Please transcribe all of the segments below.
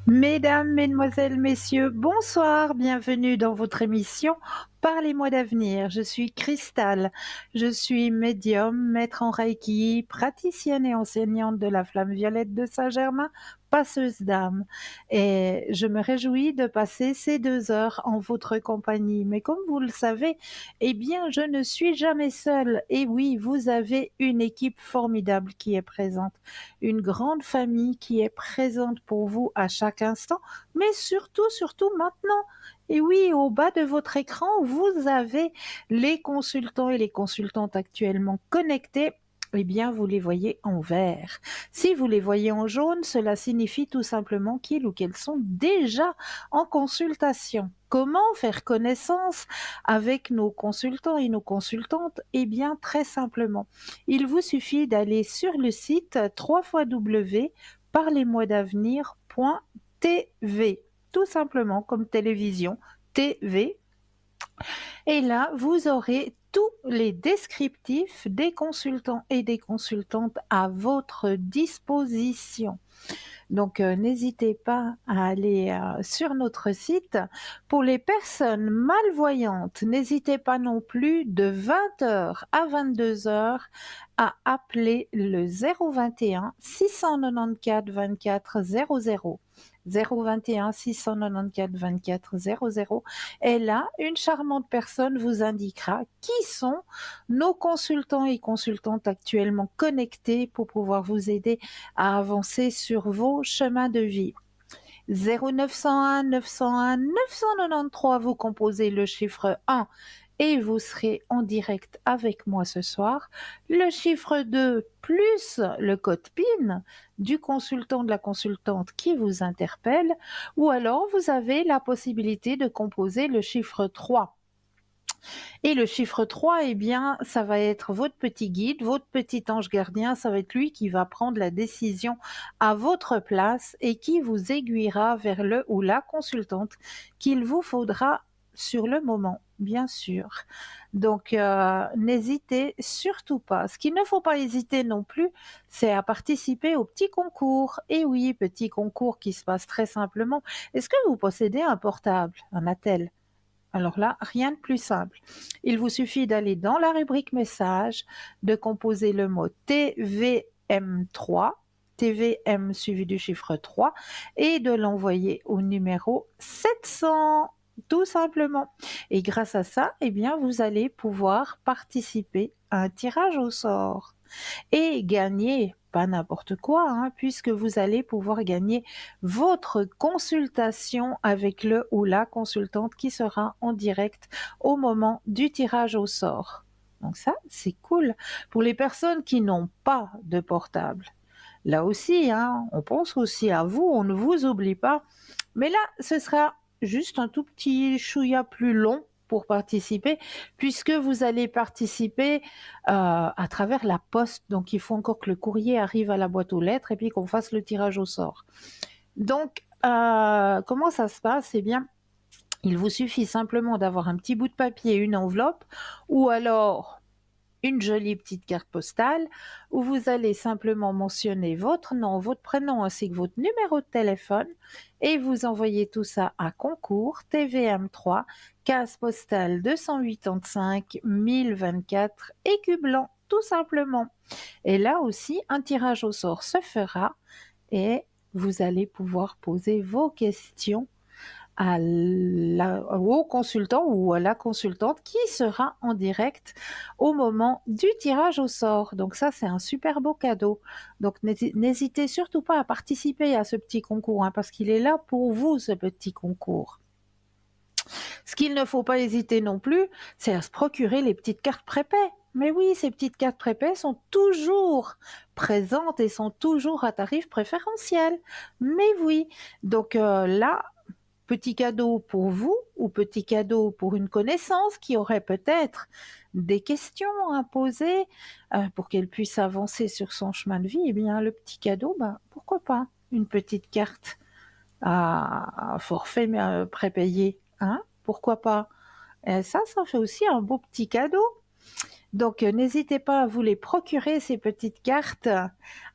Mesdames, mesdemoiselles, messieurs, bonsoir, bienvenue dans votre émission Parlez-moi d'avenir. Je suis Cristal, je suis médium, maître en Reiki, praticienne et enseignante de la flamme violette de Saint-Germain, passeuse d'âme. Et je me réjouis de passer ces 2 heures en votre compagnie. Mais comme vous le savez, eh bien, je ne suis jamais seule. Et oui, vous avez une équipe formidable qui est présente, une grande famille qui est présente pour vous à chaque instant, mais surtout, surtout maintenant. Et oui, au bas de votre écran, vous avez les consultants et les consultantes actuellement connectés. Eh bien, vous les voyez en vert. Si vous les voyez en jaune, cela signifie tout simplement qu'ils ou qu'elles sont déjà en consultation. Comment faire connaissance avec nos consultants et nos consultantes? Eh bien, très simplement. Il vous suffit d'aller sur le site www.parlez-moi-d'avenir.tv, tout simplement comme télévision, TV. Et là, vous aurez tous les descriptifs des consultants et des consultantes à votre disposition. Donc, n'hésitez pas à aller sur notre site. Pour les personnes malvoyantes, n'hésitez pas non plus de 20 h à 22 h à appeler le 021 694 24 00. 021 694 24 00. Et là, une charmante personne vous indiquera qui sont nos consultants et consultantes actuellement connectés pour pouvoir vous aider à avancer sur vos chemins de vie. 0901 901 993, vous composez le chiffre 1 et vous serez en direct avec moi ce soir. Le chiffre 2 plus le code PIN du consultant, de la consultante qui vous interpelle, ou alors vous avez la possibilité de composer le chiffre 3. Et le chiffre 3, eh bien, ça va être votre petit guide, votre petit ange gardien, ça va être lui qui va prendre la décision à votre place et qui vous aiguillera vers le ou la consultante qu'il vous faudra sur le moment, bien sûr. Donc, n'hésitez surtout pas. Ce qu'il ne faut pas hésiter non plus, c'est à participer au petit concours. Et oui, petit concours qui se passe très simplement. Est-ce que vous possédez un portable, un attel? Alors là, rien de plus simple. Il vous suffit d'aller dans la rubrique message, de composer le mot TVM3, TVM suivi du chiffre 3, et de l'envoyer au numéro 700, tout simplement. Et grâce à ça, eh bien, vous allez pouvoir participer à un tirage au sort et gagner, pas n'importe quoi, hein, puisque vous allez pouvoir gagner votre consultation avec le ou la consultante qui sera en direct au moment du tirage au sort. Donc ça, c'est cool. Pour les personnes qui n'ont pas de portable, là aussi, hein, on pense aussi à vous, on ne vous oublie pas. Mais là, ce sera juste un tout petit chouïa plus long pour participer, puisque vous allez participer à travers la poste. Donc, il faut encore que le courrier arrive à la boîte aux lettres et puis qu'on fasse le tirage au sort. Donc, comment ça se passe? Eh bien, il vous suffit simplement d'avoir un petit bout de papier, une enveloppe, ou alors une jolie petite carte postale où vous allez simplement mentionner votre nom, votre prénom ainsi que votre numéro de téléphone et vous envoyez tout ça à concours TVM3, case postale 285 1024 Écu Blanc, tout simplement. Et là aussi, un tirage au sort se fera et vous allez pouvoir poser vos questions au consultant ou à la consultante qui sera en direct au moment du tirage au sort. Donc ça, c'est un super beau cadeau. Donc n'hésitez surtout pas à participer à ce petit concours, hein, parce qu'il est là pour vous, ce petit concours. Ce qu'il ne faut pas hésiter non plus, c'est à se procurer les petites cartes prépaies. Mais oui, ces petites cartes prépaies sont toujours présentes et sont toujours à tarif préférentiel. Mais oui, donc là, petit cadeau pour vous ou petit cadeau pour une connaissance qui aurait peut-être des questions à poser pour qu'elle puisse avancer sur son chemin de vie, eh bien le petit cadeau, ben, pourquoi pas une petite carte à forfait prépayé, hein? Pourquoi pas? Et ça fait aussi un beau petit cadeau. Donc, n'hésitez pas à vous les procurer, ces petites cartes,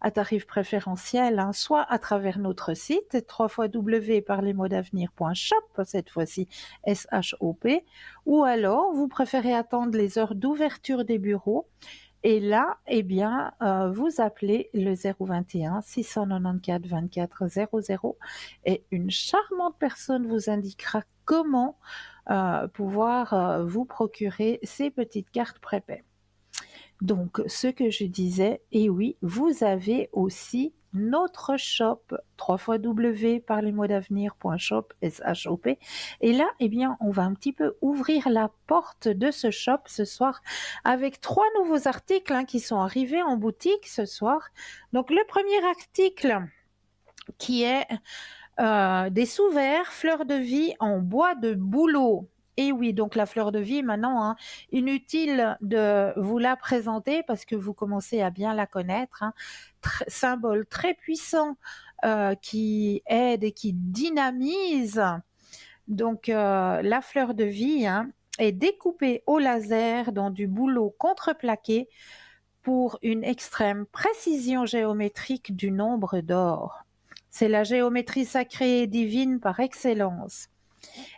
à tarif préférentiel, hein, soit à travers notre site, www.parlesmotsavenir.shop, cette fois-ci S-H-O-P, ou alors vous préférez attendre les heures d'ouverture des bureaux. Et là, eh bien, vous appelez le 021 694 24 00 et une charmante personne vous indiquera comment pouvoir vous procurer ces petites cartes prépaies. Donc, ce que je disais, et oui, vous avez aussi notre shop, www.parlesmotsavenir.shop, S-H-O-P. Et là, eh bien, on va un petit peu ouvrir la porte de ce shop ce soir avec 3 nouveaux articles qui sont arrivés en boutique ce soir. Donc, le premier article qui est des sous-verts fleurs de vie en bois de bouleau. Et oui, donc la fleur de vie, maintenant, inutile de vous la présenter parce que vous commencez à bien la connaître. Symbole très puissant qui aide et qui dynamise. Donc, la fleur de vie est découpée au laser dans du bouleau contreplaqué pour une extrême précision géométrique du nombre d'or. C'est la géométrie sacrée et divine par excellence.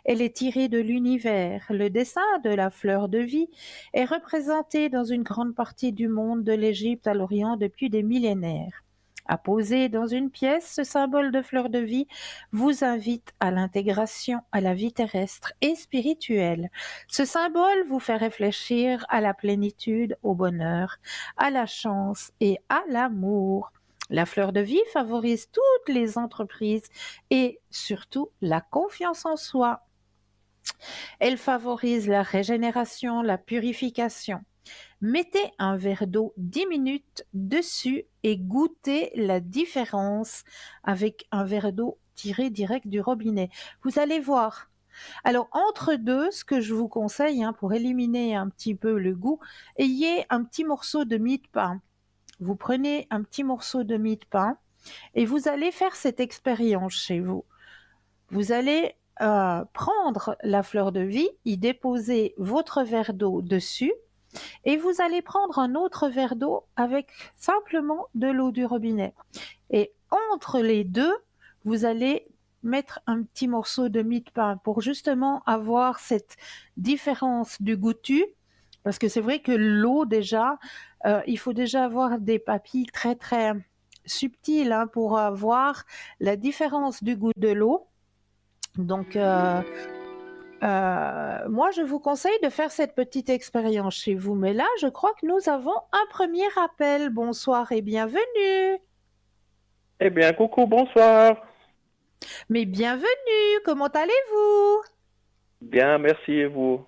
Elle est tirée de l'univers. Le dessin de la fleur de vie est représenté dans une grande partie du monde, de l'Égypte à l'Orient, depuis des millénaires. À poser dans une pièce, ce symbole de fleur de vie vous invite à l'intégration à la vie terrestre et spirituelle. Ce symbole vous fait réfléchir à la plénitude, au bonheur, à la chance et à l'amour. La fleur de vie favorise toutes les entreprises et surtout la confiance en soi. Elle favorise la régénération, la purification. Mettez un verre d'eau 10 minutes dessus et goûtez la différence avec un verre d'eau tiré direct du robinet. Vous allez voir. Alors, entre deux, ce que je vous conseille pour éliminer un petit peu le goût, ayez un petit morceau de mie de pain. Vous prenez un petit morceau de mie de pain et vous allez faire cette expérience chez vous. Vous allez prendre la fleur de vie, y déposer votre verre d'eau dessus et vous allez prendre un autre verre d'eau avec simplement de l'eau du robinet. Et entre les deux, vous allez mettre un petit morceau de mie de pain pour justement avoir cette différence du goûtu. Parce que c'est vrai que l'eau déjà, il faut déjà avoir des papilles très très subtiles pour voir la différence du goût de l'eau. Donc, moi, je vous conseille de faire cette petite expérience chez vous. Mais là, je crois que nous avons un premier appel. Bonsoir et bienvenue. Eh bien, coucou, bonsoir. Mais bienvenue, comment allez-vous? Bien, merci et vous?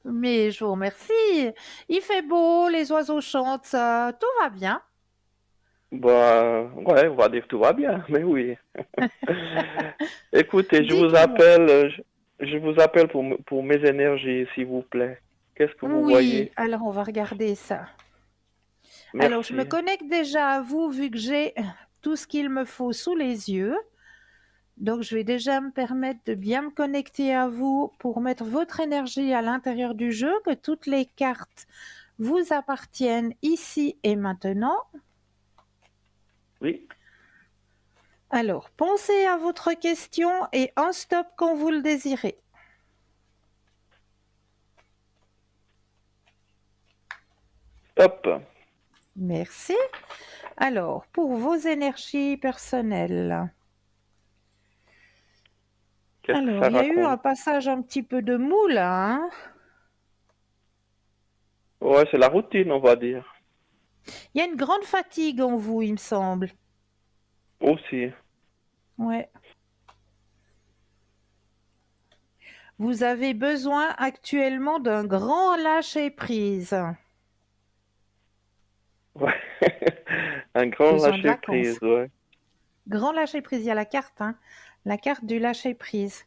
Mais je vous remercie. Il fait beau, les oiseaux chantent, tout va bien. Bah, ouais, on va dire que tout va bien, mais oui. Écoutez, Dites-moi. je vous appelle pour mes énergies, s'il vous plaît. Qu'est-ce que vous Oui, voyez? alors on va regarder ça. Alors, je me Merci. connecte déjà à vous vu que j'ai tout ce qu'il me faut sous les yeux. Donc, je vais déjà me permettre de bien me connecter à vous pour mettre votre énergie à l'intérieur du jeu, que toutes les cartes vous appartiennent ici et maintenant. Oui, Alors, pensez à votre question et un stop quand vous le désirez. top. Merci. Alors, pour vos énergies personnelles. Qu'est-ce que Alors, ça il y a eu un raconte? passage un petit peu de mou là. Ouais, c'est la routine, on va dire. Il y a une grande fatigue en vous, il me semble. Aussi. Ouais. Vous avez besoin actuellement d'un grand lâcher-prise. Ouais. Un grand Besoin de lâcher vacances. prise, ouais. Grand lâcher-prise, il y a la carte, la carte du lâcher-prise.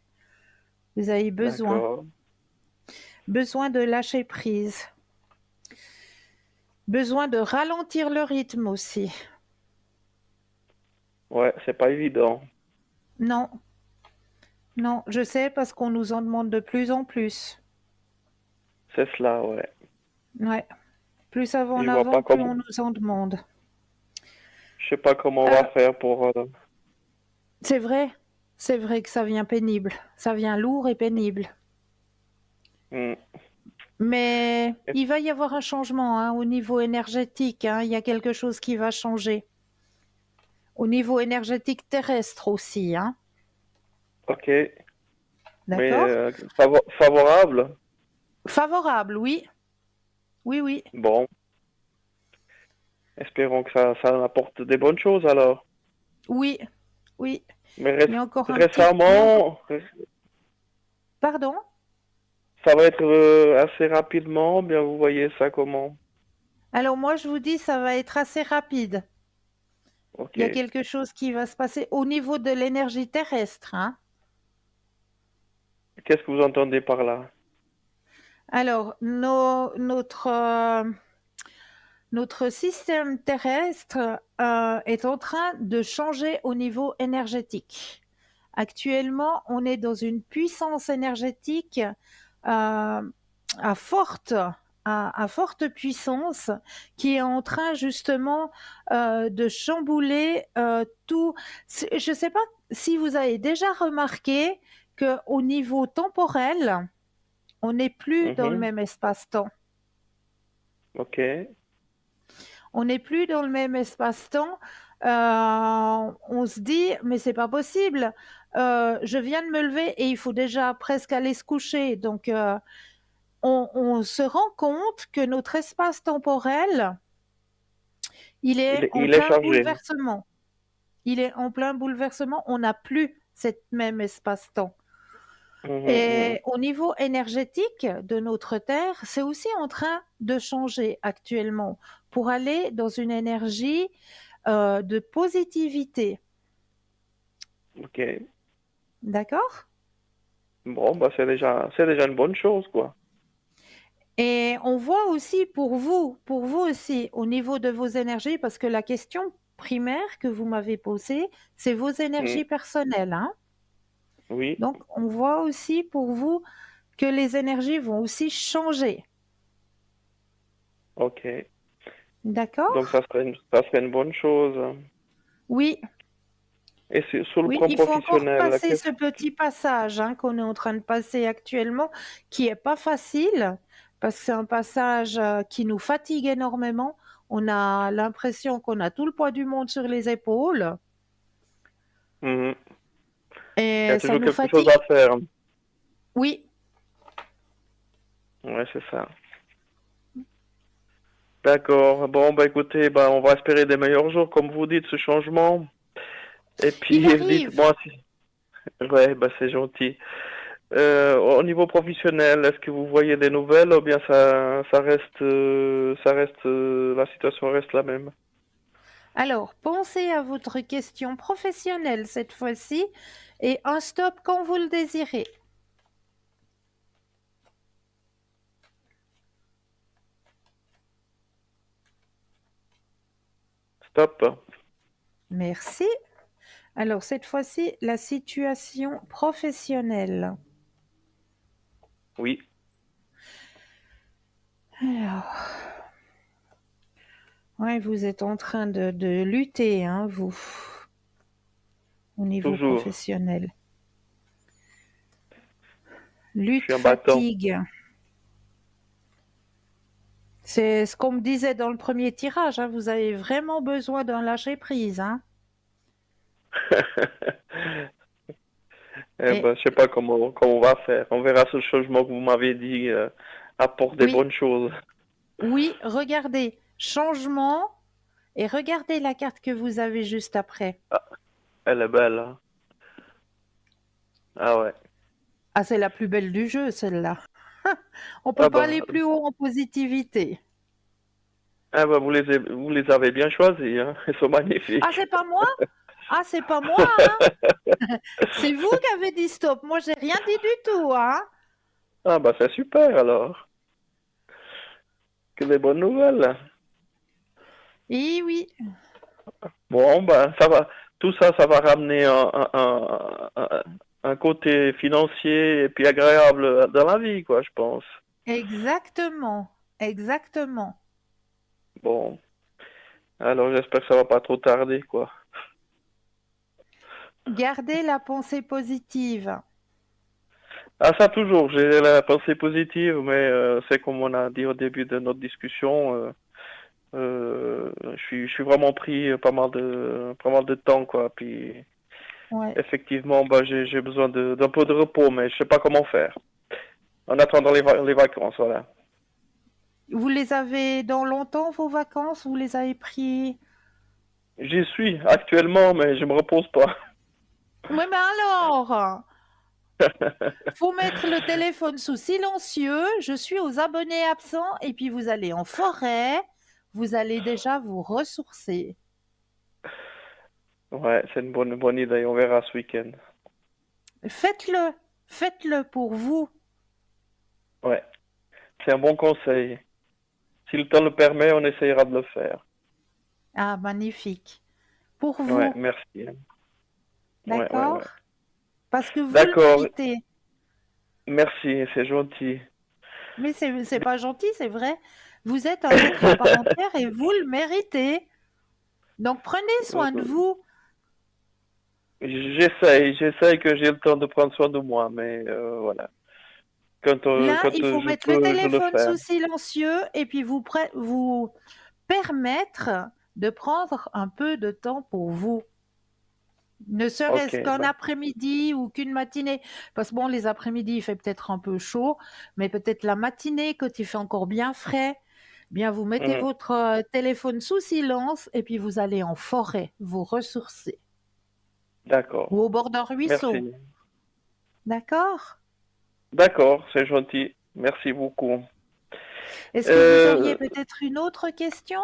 Vous avez besoin. D'accord. Besoin de lâcher-prise. Besoin de ralentir le rythme aussi. Ouais, c'est pas évident. Non, non, je sais parce qu'on nous en demande de plus en plus. C'est cela, ouais. Ouais. Plus ça va en Je vois avant, pas plus comment, on nous en demande. je sais pas comment on Euh, va faire pour. c'est vrai, c'est vrai que ça vient pénible. Ça vient lourd et pénible. Hmm. Mais il va y avoir un changement hein, au niveau énergétique. Hein. Il y a quelque chose qui va changer. Au niveau énergétique terrestre aussi. Hein. Ok, mais D'accord? favorable. Favorable, oui. Oui, oui. Bon, espérons que ça apporte des bonnes choses alors. Oui, oui. Mais Il y a encore un petit. Il y a encore... récemment, Pardon? ça va être assez rapidement. Bien, vous voyez ça comment? Alors moi, je vous dis, ça va être assez rapide. Ok. Il y a quelque chose qui va se passer au niveau de l'énergie terrestre. Hein. Qu'est-ce que vous entendez par là? Alors, notre système terrestre est en train de changer au niveau énergétique. Actuellement, on est dans une puissance énergétique à forte, à forte puissance qui est en train justement de chambouler tout. Je ne sais pas si vous avez déjà remarqué qu'au niveau temporel, on n'est plus dans le Mhm. même espace-temps. Ok. On n'est plus dans le même espace-temps. On se dit, mais c'est pas possible. Je viens de me lever et il faut déjà presque aller se coucher. Donc, on se rend compte que notre espace temporel, il est en Il est plein chargé. bouleversement. Il est en plein bouleversement. On n'a plus cet même espace-temps. Mhm, mhm. Et au niveau énergétique de notre Terre, c'est aussi en train de changer actuellement pour aller dans une énergie de positivité. Ok. D'accord? Bon, bah c'est déjà une bonne chose, quoi. Et on voit aussi pour vous aussi, au niveau de vos énergies, parce que la question primaire que vous m'avez posée, c'est vos Hmm. énergies personnelles, hein. Oui. Donc, on voit aussi pour vous que les énergies vont aussi changer. Ok. Donc D'accord? ça serait une bonne chose. Oui, Et sur le oui, plan il faut encore professionnel, passer ce petit passage hein, qu'on est en train de passer actuellement, qui est pas facile, parce que c'est un passage qui nous fatigue énormément. On a l'impression qu'on a tout le poids du monde sur les épaules mhm, il y a et ça toujours nous quelque chose à fatigue. faire. Oui, Ouais, c'est ça. D'accord. Bon, bah écoutez, bah on va espérer des meilleurs jours, comme vous dites, ce changement. Et il puis arrive. dites-moi si. Ouais, bah c'est gentil. Au niveau professionnel, est-ce que vous voyez des nouvelles ou bien la situation reste la même? Alors, pensez à votre question professionnelle cette fois-ci et un stop quand vous le désirez. Stop. Merci. Alors, cette fois-ci, la situation professionnelle. Oui, Alors, ouais, vous êtes en train de lutter, hein, vous, au niveau toujours. professionnel. Je suis Lutte, un battant. fatigue. C'est ce qu'on me disait dans le premier tirage, hein, vous avez vraiment besoin d'un lâcher-prise, hein. Eh Et ben, je sais pas comment on va faire. On verra ce changement que vous m'avez dit apporte des oui, bonnes choses. oui, regardez, changement, et regardez la carte que vous avez juste après. Ah, elle est belle, hein. Ah ouais. Ah, c'est la plus belle du jeu, celle-là. On peut Ah pas bah, aller plus haut en positivité. vous les avez bien choisis, hein. Ils sont Ah, magnifiques. c'est pas moi? Ah, c'est pas moi, hein? C'est vous qui avez dit stop. Moi, j'ai rien dit du tout, hein? Ah bah c'est super alors. Que des bonnes nouvelles. Eh oui, Bon bah ça va. Tout ça, ça va ramener un côté financier et puis agréable dans la vie, quoi, je pense. exactement, exactement. Bon, alors j'espère que ça va pas trop tarder, quoi. Gardez la pensée positive. Ah, ça toujours, j'ai la pensée positive, mais c'est comme on a dit au début de notre discussion, je suis vraiment pris pas mal de temps, quoi. Puis Ouais. effectivement, bah, j'ai besoin d'un peu de repos, mais je sais pas comment faire. En attendant les vacances, voilà. Vous les avez dans longtemps, vos vacances? Vous les avez pris? J'y suis actuellement, mais je me repose pas. Oui, mais alors, faut mettre le téléphone sous silencieux. Je suis aux abonnés absents et puis vous allez en forêt. Vous allez déjà vous ressourcer. Ouais, c'est une bonne idée. On verra ce week-end. Faites-le. Faites-le pour vous. Ouais, c'est un bon conseil. Si le temps le permet, on essayera de le faire. Ah, magnifique. Pour Ouais, vous. merci. D'accord? Ouais. Parce que vous le D'accord, méritez. merci, c'est gentil. Mais c'est pas gentil, c'est vrai. Vous êtes un être à part entière et vous le méritez. Donc prenez soin de vous. J'essaye que j'ai le temps de prendre soin de moi, mais voilà. Là, il Quand faut je mettre le peux, je le téléphone fais. sous silencieux et puis vous permettre de prendre un peu de temps pour vous. Ne Ok, serait-ce qu'un bah, après-midi ou qu'une matinée. Parce que bon, les après-midi, il fait peut-être un peu chaud, mais peut-être la matinée, quand il fait encore bien frais, bien vous mettez mhm, votre téléphone sous silence et puis vous allez en forêt, vous ressourcer. d'accord, Ou au bord d'un ruisseau. merci. D'accord? D'accord, c'est gentil. Merci beaucoup. Est-ce que vous auriez Euh, peut-être une autre question?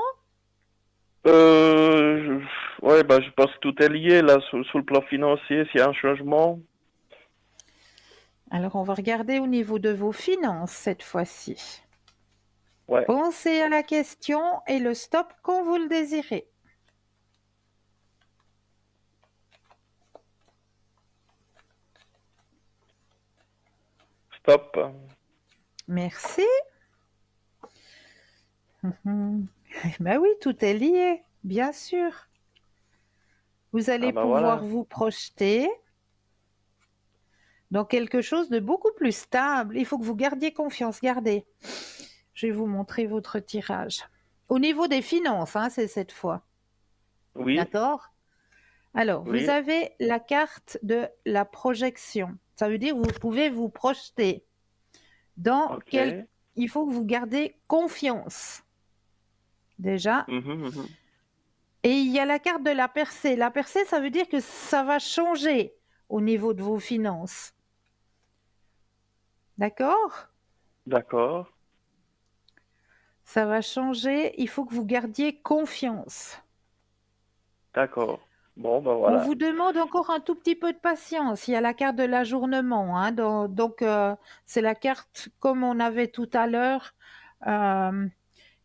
ouais, bah, je pense que tout est lié là, sur le plan financier, s'il y a un changement. Alors, on va regarder au niveau de vos finances cette fois-ci. Ouais, Pensez à la question et le stop quand vous le désirez. stop. Merci. Ben oui, tout est lié, bien sûr. Vous Ah allez bah pouvoir voilà. vous projeter dans quelque chose de beaucoup plus stable. Il faut que vous gardiez confiance. Gardez. Je vais vous montrer votre tirage. Au niveau des finances, hein, c'est cette fois. Oui, D'accord? Alors, vous oui, avez la carte de la projection. Ça veut dire que vous pouvez vous projeter dans ok. quel... Il faut que vous gardez confiance, déjà. Mhm. Et il y a la carte de la percée. La percée, ça veut dire que ça va changer au niveau de vos finances. D'accord? D'accord, Ça va changer. Il faut que vous gardiez confiance. d'accord. Bon, bah On voilà. vous demande encore un tout petit peu de patience. Il y a la carte de l'ajournement, hein, donc, c'est la carte comme on avait tout à l'heure, euh,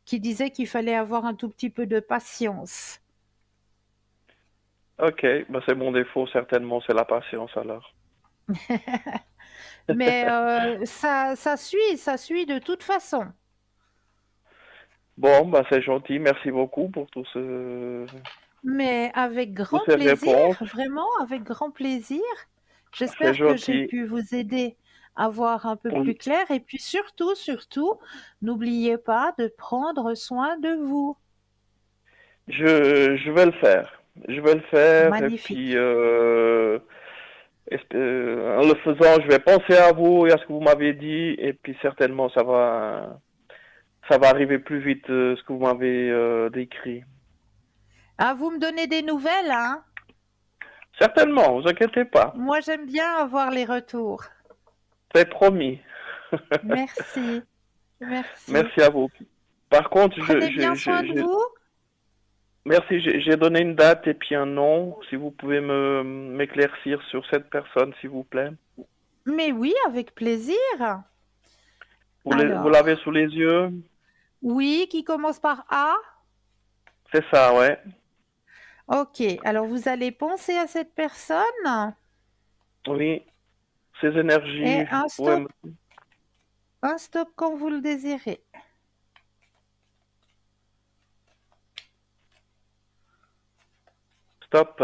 qui disait qu'il fallait avoir un tout petit peu de patience. Ok, bah c'est mon défaut, certainement, c'est la patience alors. Mais ça suit de toute façon. Bon, bah c'est gentil, merci beaucoup pour Mais avec toutes grand ces plaisir, réponses. vraiment avec grand plaisir. C'est J'espère que j'ai gentil. pu vous aider à voir un peu plus Oui, clair. Et puis surtout, n'oubliez pas de prendre soin de vous. je vais le faire. Je vais le faire et puis Magnifique. en le faisant, je vais penser à vous et à ce que vous m'avez dit et puis certainement ça va arriver plus vite ce que vous m'avez décrit. Ah, vous me donnez des nouvelles, hein? Certainement, vous inquiétez pas. Moi, j'aime bien avoir les retours. C'est promis. Merci. Merci. Merci à vous. Par contre, Prenez bien soin de vous. merci, j'ai donné une date et puis un nom. Si vous pouvez m'éclaircir sur cette personne, s'il vous plaît. Mais oui, avec plaisir. Vous Alors, l'avez sous les yeux? oui, qui commence par A. C'est ça, ouais. Ok, alors vous allez penser à cette personne Oui, ces et énergies. un stop quand vous le désirez. Top.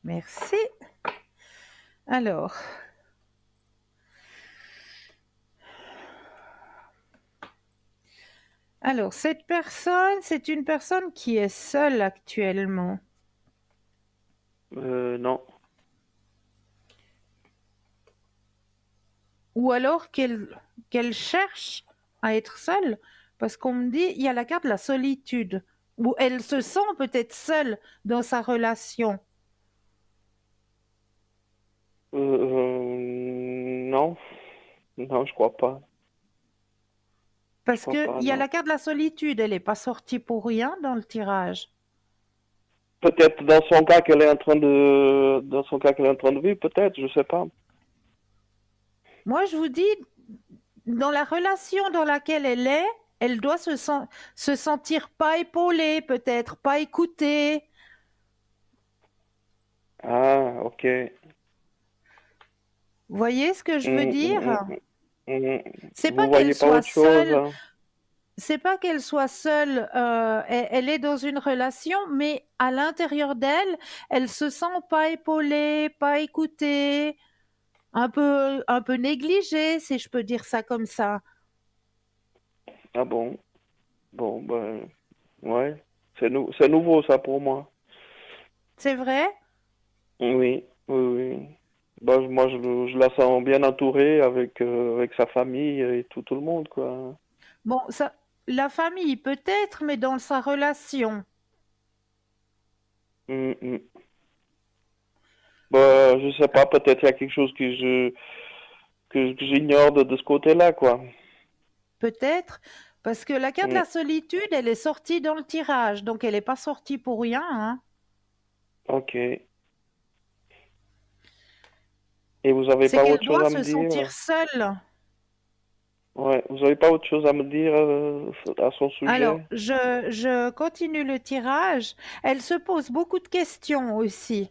Merci. Alors, cette personne, c'est une personne qui est seule actuellement. Non. Ou alors qu'elle cherche à être seule, parce qu'on me dit, il y a la carte de la solitude, où elle se sent peut-être seule dans sa relation. Non. Non, je crois pas. Je Parce crois qu'il pas, y a non. la carte de la solitude, elle n'est pas sortie pour rien dans le tirage. Peut-être dans son cas qu'elle est en train de vivre, peut-être, je sais pas. Moi, je vous dis, dans la relation dans laquelle elle doit se sentir pas épaulée, peut-être, pas écoutée. Ah, ok. Vous voyez ce que je veux Hum, hum, hum, dire? hum, hum. C'est pas Vous qu'elle voyez pas soit autre chose, seule, hein? c'est pas qu'elle soit seule, elle est dans une relation, mais à l'intérieur d'elle, elle se sent pas épaulée, pas écoutée, un peu négligée, si je peux dire ça comme ça. Ah bon? Bon, ben, ouais. C'est nouveau, ça, pour moi. C'est vrai? Oui, oui, oui. Bah, moi, je la sens bien entourée avec sa famille et tout le monde, quoi. Bon, ça, la famille peut-être, mais dans sa relation. Hum, hum. Bah, je sais pas, peut-être il y a quelque chose que j'ignore de ce côté-là, quoi. Peut-être, parce que la carte de Hum, la solitude, elle est sortie dans le tirage, donc elle n'est pas sortie pour rien, hein. ok. Et vous avez C'est pas qu'elle autre chose doit à me se sentir dire? seule. Ouais, vous avez pas autre chose à me dire à son Alors, sujet? je continue le tirage. Elle se pose beaucoup de questions aussi.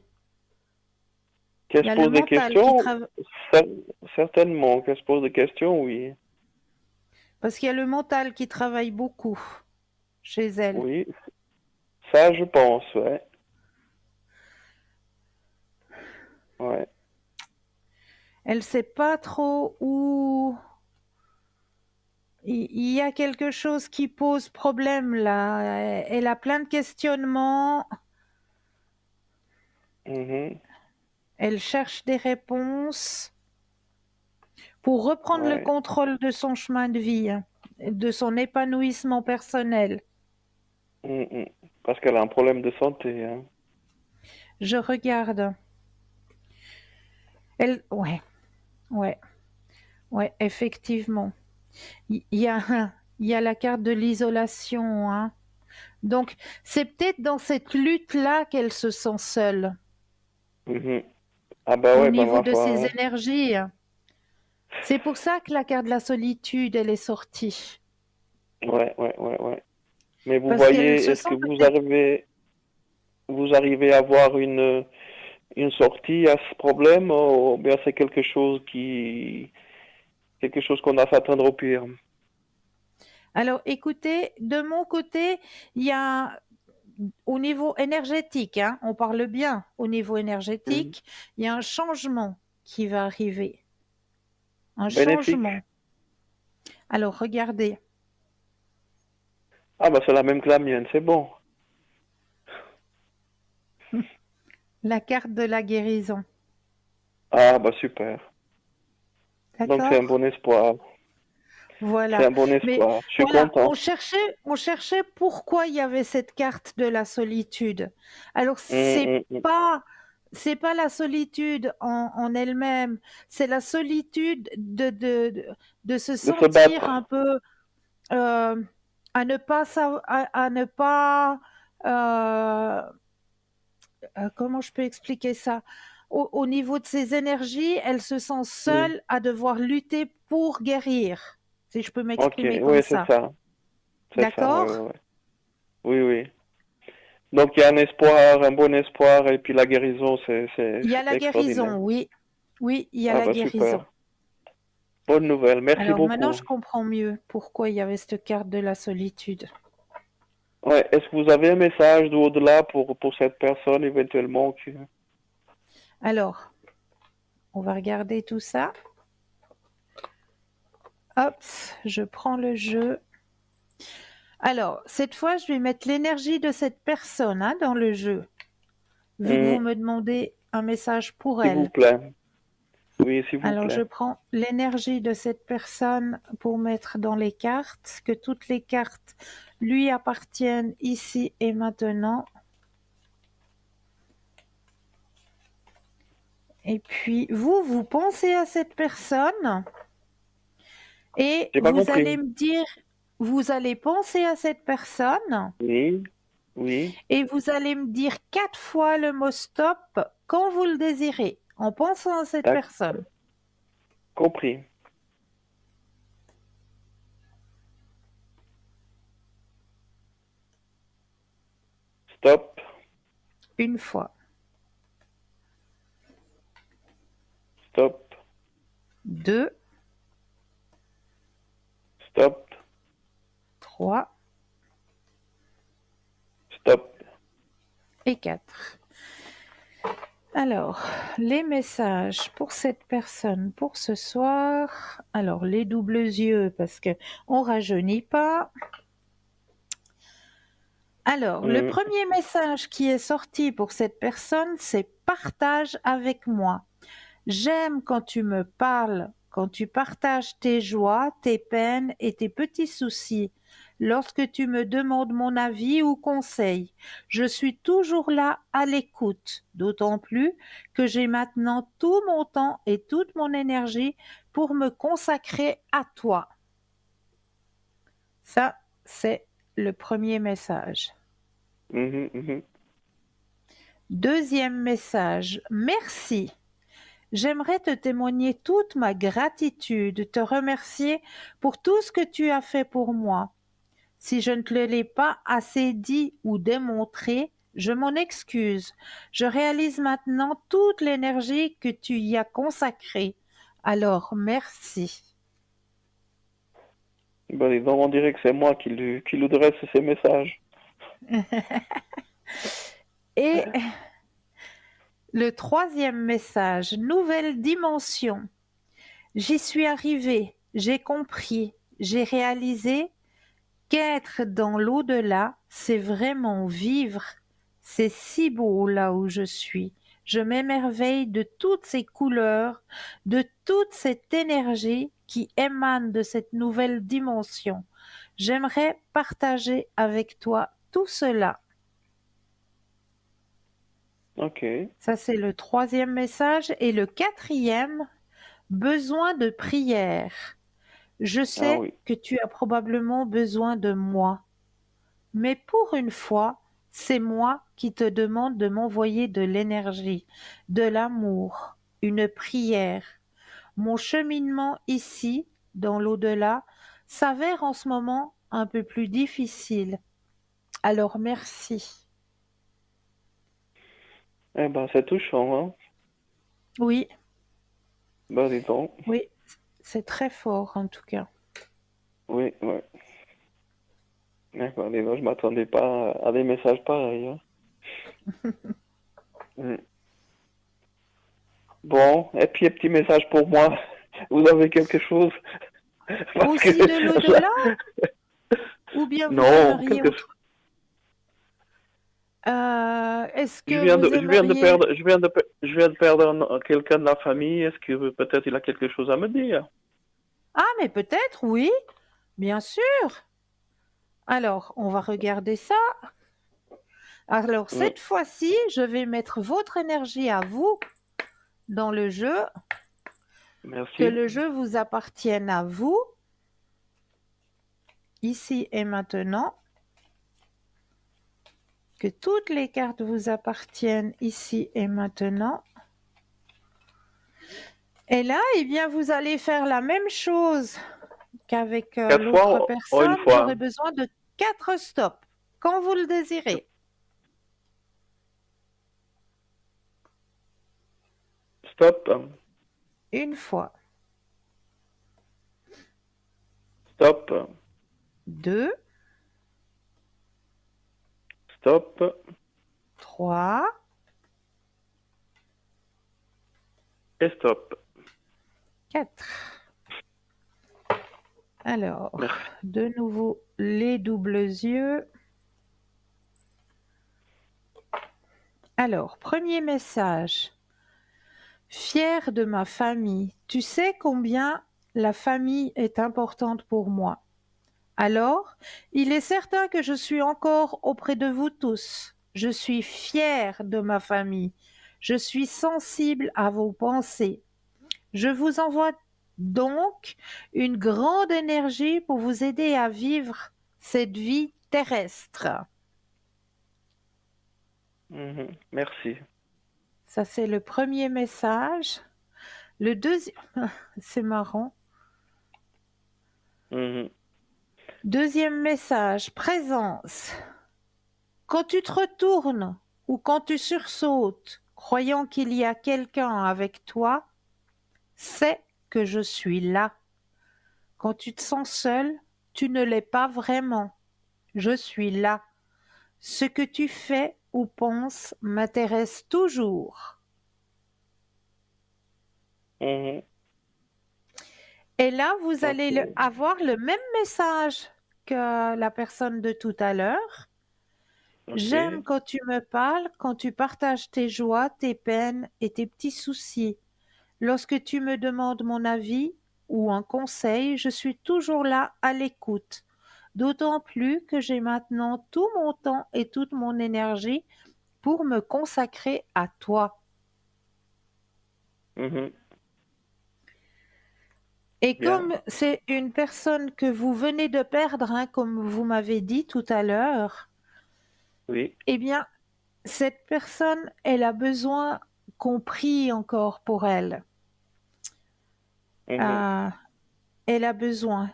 Qu'elle Il y se a le pose des mental qui questions? travaille, Cer- Certainement. Qu'elle se pose des questions, oui. parce qu'il y a le mental qui travaille beaucoup chez elle. Oui, ça, je pense, ouais. Ouais. Elle sait pas trop où. Il y a quelque chose qui pose problème là. Elle a plein de questionnements. Mhm. Elle cherche des réponses pour reprendre le Ouais. contrôle de son chemin de vie, hein, de son épanouissement personnel. Mhm. Parce qu'elle a un problème de santé, hein. Je regarde. Ouais, ouais, ouais, effectivement. Il y a, il y a la carte de l'isolation, hein. Donc, c'est peut-être dans cette lutte-là qu'elle se sent seule, Mhm. Ah bah au ouais, bah niveau ma de foi, ses ouais. énergies. C'est pour ça que la carte de la solitude, elle est sortie. Ouais, ouais, ouais, ouais. Mais vous Parce qu'elle voyez, se est-ce sent que peut-être. vous arrivez à avoir une sortie à ce problème ou bien c'est quelque chose qu'on a s'attendre au pire? Alors, écoutez, de mon côté, il y a au niveau énergétique, hein, on parle bien au niveau Mhm. énergétique, il y a un changement qui va arriver. Un Bénéfique? changement. Alors, regardez, Ah bah c'est la même que la mienne, c'est bon. la carte de la guérison. Ah bah super. Donc c'est un D'accord? bon espoir. C'est Voilà. un bon Mais espoir. Je suis voilà, content. on cherchait pourquoi il y avait cette carte de la solitude. Alors, Mhm. c'est pas la solitude en elle-même, c'est la solitude de se De se sentir battre. un peu euh, à ne pas comment je peux expliquer ça? Au niveau de ses énergies, elle se sent Mhm. seule à devoir lutter pour guérir, si je peux Ok, m'exprimer comme oui, c'est ça. ça. C'est ça, ouais, ouais, D'accord? ouais. Oui, oui. Donc il y a un espoir, un bon espoir, et puis la guérison, Il y a c'est la extraordinaire. guérison, oui. Oui, il y a Ah la bah guérison. super. Bonne nouvelle. Merci Alors maintenant, beaucoup. je comprends mieux pourquoi il y avait cette carte de la solitude. Ouais, est-ce que vous avez un message d'au-delà pour cette personne éventuellement Alors, on va regarder tout ça. Hop, je prends le jeu. Alors, cette fois, je vais mettre l'énergie de cette personne hein, dans le jeu, vu que vous Hmm, me demandez un message pour s'il vous elle. plaît. Oui, s'il vous Alors, je plaît. prends l'énergie de cette personne pour mettre dans les cartes, que toutes les cartes lui appartiennent ici et maintenant. Et puis, vous pensez à cette personne et J'ai pas vous allez compris. me dire, vous allez penser à cette personne Oui, oui, et vous allez me dire 4 fois le mot stop quand vous le désirez, en pensant à cette tac, personne. compris. Stop, Une fois, stop, deux, stop, trois stop. et quatre. Alors, les messages pour cette personne pour ce soir. Alors, les doubles yeux parce que on rajeunit pas. Alors, le Hmm, premier message qui est sorti pour cette personne, c'est partage avec moi. J'aime quand tu me parles, quand tu partages tes joies, tes peines et tes petits soucis. Lorsque tu me demandes mon avis ou conseil, je suis toujours là à l'écoute, d'autant plus que j'ai maintenant tout mon temps et toute mon énergie pour me consacrer à toi. Ça, c'est le premier message. mhm, mhm. Deuxième message, merci. J'aimerais te témoigner toute ma gratitude, te remercier pour tout ce que tu as fait pour moi. Si je ne te l'ai pas assez dit ou démontré, je m'en excuse. Je réalise maintenant toute l'énergie que tu y as consacrée. Alors, merci. Ben, dis donc, on dirait que c'est moi qui lui dresse ces messages. Et le troisième message, nouvelle dimension. J'y suis arrivée, j'ai compris, j'ai réalisé qu'être dans l'au-delà, c'est vraiment vivre. C'est si beau là où je suis. Je m'émerveille de toutes ces couleurs, de toute cette énergie qui émane de cette nouvelle dimension. J'aimerais partager avec toi tout cela. Ok. Ça, c'est le troisième message. Et le quatrième, besoin de prière. Je Ah sais oui. que tu as probablement besoin de moi. Mais pour une fois, c'est moi qui te demande de m'envoyer de l'énergie, de l'amour, une prière. Mon cheminement ici, dans l'au-delà, s'avère en ce moment un peu plus difficile. Alors merci. Eh ben, c'est touchant, hein. Oui, Ben, dis donc. oui, c'est très fort en tout cas. Oui, oui. Eh ben, dis donc, je m'attendais pas à des messages pareils, hein. Hmm. Bon, et puis un petit message pour moi. Vous avez quelque chose? Parce que Aussi de là, l'au-delà, ou bien vous non, aimeriez autre... est-ce que vous aimeriez... je viens de perdre quelqu'un de la famille. Est-ce que peut-être il a quelque chose à me dire? Ah, mais peut-être, oui, bien sûr. Alors, on va regarder ça. Alors, Hmm, cette fois-ci, je vais mettre votre énergie à vous dans le jeu, que merci. le jeu vous appartienne à vous, ici et maintenant, que toutes les cartes vous appartiennent ici et maintenant. Et là, eh bien, vous allez faire la même chose qu'avec Quatre l'autre fois ou une personne. J'aurai fois? besoin de 4 stops, quand vous le désirez. Stop, Une fois, stop, deux, Stop. 3 Et stop. 4. Alors, Merci. de nouveau, les doubles yeux. Alors, premier message. Fière de ma famille. Tu sais combien la famille est importante pour moi. Alors, il est certain que je suis encore auprès de vous tous. Je suis fière de ma famille. Je suis sensible à vos pensées. Je vous envoie donc une grande énergie pour vous aider à vivre cette vie terrestre. Merci. Ça, c'est le premier message. Le deuxième, c'est marrant. Mhm. Deuxième message, présence. Quand tu te retournes ou quand tu sursautes, croyant qu'il y a quelqu'un avec toi, sais que je suis là. Quand tu te sens seul, tu ne l'es pas vraiment. Je suis là. Ce que tu fais ou penses m'intéresse toujours. Mhm. Et là, vous allez Ok. avoir le même message que la personne de tout à l'heure. J'aime Ok. quand tu me parles, quand tu partages tes joies, tes peines et tes petits soucis. Lorsque tu me demandes mon avis ou un conseil, je suis toujours là à l'écoute. D'autant plus que j'ai maintenant tout mon temps et toute mon énergie pour me consacrer à toi. Mhm. Et Bien. comme c'est une personne que vous venez de perdre, hein, comme vous m'avez dit tout à l'heure, Oui. eh bien, cette personne, elle a besoin qu'on prie encore pour elle. Mhm. Euh, Elle a besoin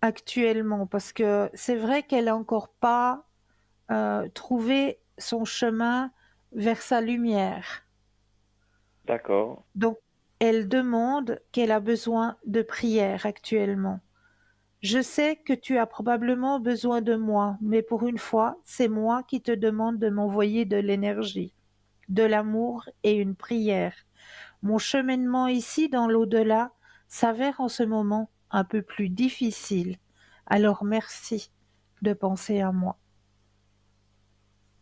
actuellement parce que c'est vrai qu'elle n'a encore pas trouvé son chemin vers sa lumière. D'accord. Donc, elle demande qu'elle a besoin de prière actuellement. Je sais que tu as probablement besoin de moi, mais pour une fois, c'est moi qui te demande de m'envoyer de l'énergie, de l'amour et une prière. Mon cheminement ici dans l'au-delà s'avère en ce moment un peu plus difficile. Alors merci de penser à moi.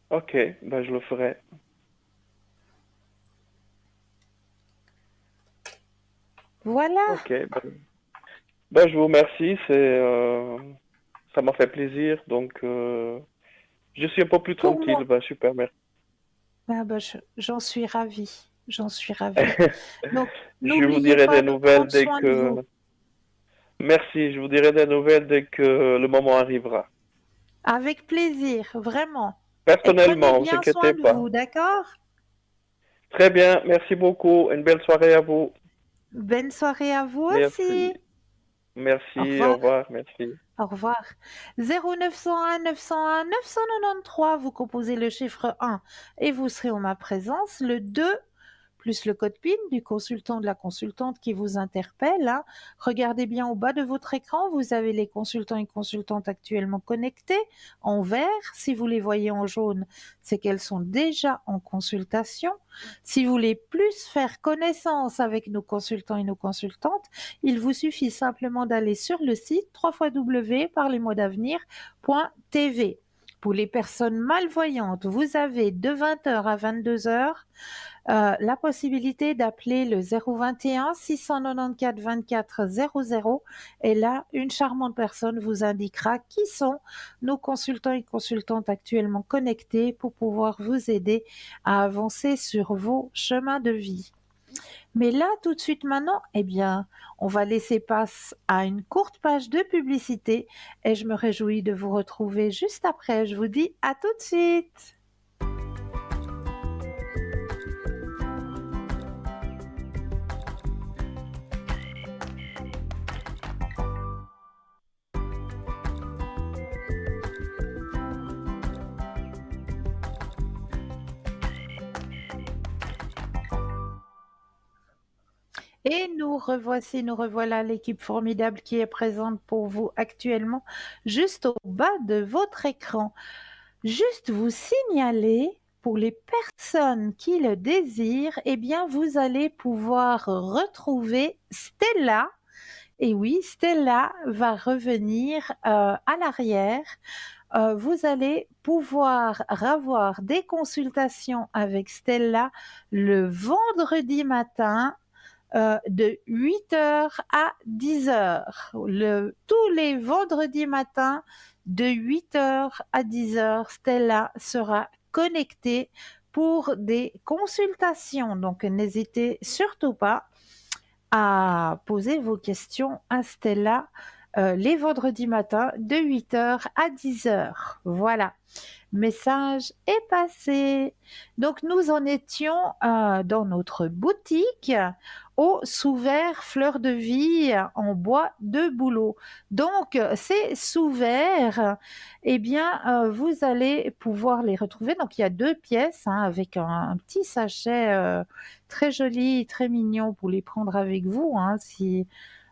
Ok. Ben, je le ferai. Voilà. Ok. Ben, je vous remercie. Ça m'a fait plaisir. Donc, je suis un peu plus Pour moi, tranquille. Ben, super. Merci. j'en suis ravie. J'en suis ravie. Donc, Je vous n'oubliez dirai pas des de nouvelles prendre dès soin de que. vous. Merci. Je vous dirai des nouvelles dès que le moment arrivera. Avec plaisir, vraiment. Et prenez Personnellement, vous bien soin inquiétez de pas. vous, d'accord? Très bien. Merci beaucoup. Une belle soirée à vous. Bonne soirée à vous Merci. aussi. Au Merci. Au revoir. revoir. Merci. Au revoir. 0901 901 993, vous composez le chiffre 1 et vous serez en ma présence. Le 2 plus le code PIN du consultant, de la consultante qui vous interpelle, hein. Regardez bien au bas de votre écran, vous avez les consultants et consultantes actuellement connectés en vert. Si vous les voyez en jaune, c'est qu'elles sont déjà en consultation. Si vous voulez plus faire connaissance avec nos consultants et nos consultantes, il vous suffit simplement d'aller sur le site www.parlesmoisdavenir.tv. Pour les personnes malvoyantes, vous avez de 20h à 22h la possibilité d'appeler le 021 694 24 00 et là, une charmante personne vous indiquera qui sont nos consultants et consultantes actuellement connectés pour pouvoir vous aider à avancer sur vos chemins de vie. Mais là, tout de suite maintenant, eh bien, on va laisser place à une courte page de publicité et je me réjouis de vous retrouver juste après. Je vous dis à tout de suite. Et nous revoilà l'équipe formidable qui est présente pour vous actuellement, juste au bas de votre écran. juste vous signaler pour les personnes qui le désirent, eh bien, vous allez pouvoir retrouver Stella. Et oui, Stella va revenir à l'arrière. Vous allez pouvoir avoir des consultations avec Stella le vendredi matin de 8 heures à 10 heures. Tous les vendredis matins, de 8 heures à 10 heures, Stella sera connectée pour des consultations. Donc, n'hésitez surtout pas à poser vos questions à Stella les vendredis matins de 8 heures à 10 heures. Voilà. Message est passé. Donc, nous en étions dans notre boutique au sous-verre fleur de vie en bois de bouleau. Donc, ces sous-verres, eh bien, vous allez pouvoir les retrouver. Donc, il y a 2 pièces avec un petit sachet très joli, très mignon pour les prendre avec vous si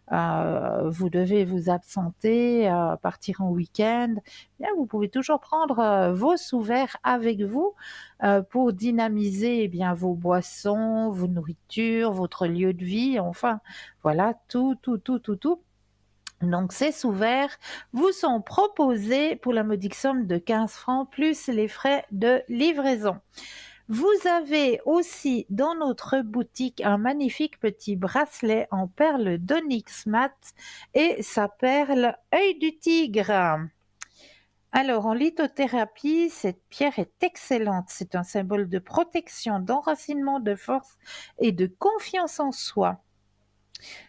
vous devez vous absenter, partir en week-end, bien, vous pouvez toujours prendre vos sous-verres avec vous pour dynamiser bien, vos boissons, vos nourritures, votre lieu de vie, enfin, voilà, tout, tout, tout, tout, tout. Donc, ces sous-verres vous sont proposés pour la modique somme de 15 francs plus les frais de livraison. Vous avez aussi dans notre boutique un magnifique petit bracelet en perles d'onyx mat et sa perle œil du tigre. Alors, en lithothérapie, cette pierre est excellente. C'est un symbole de protection, d'enracinement, de force et de confiance en soi.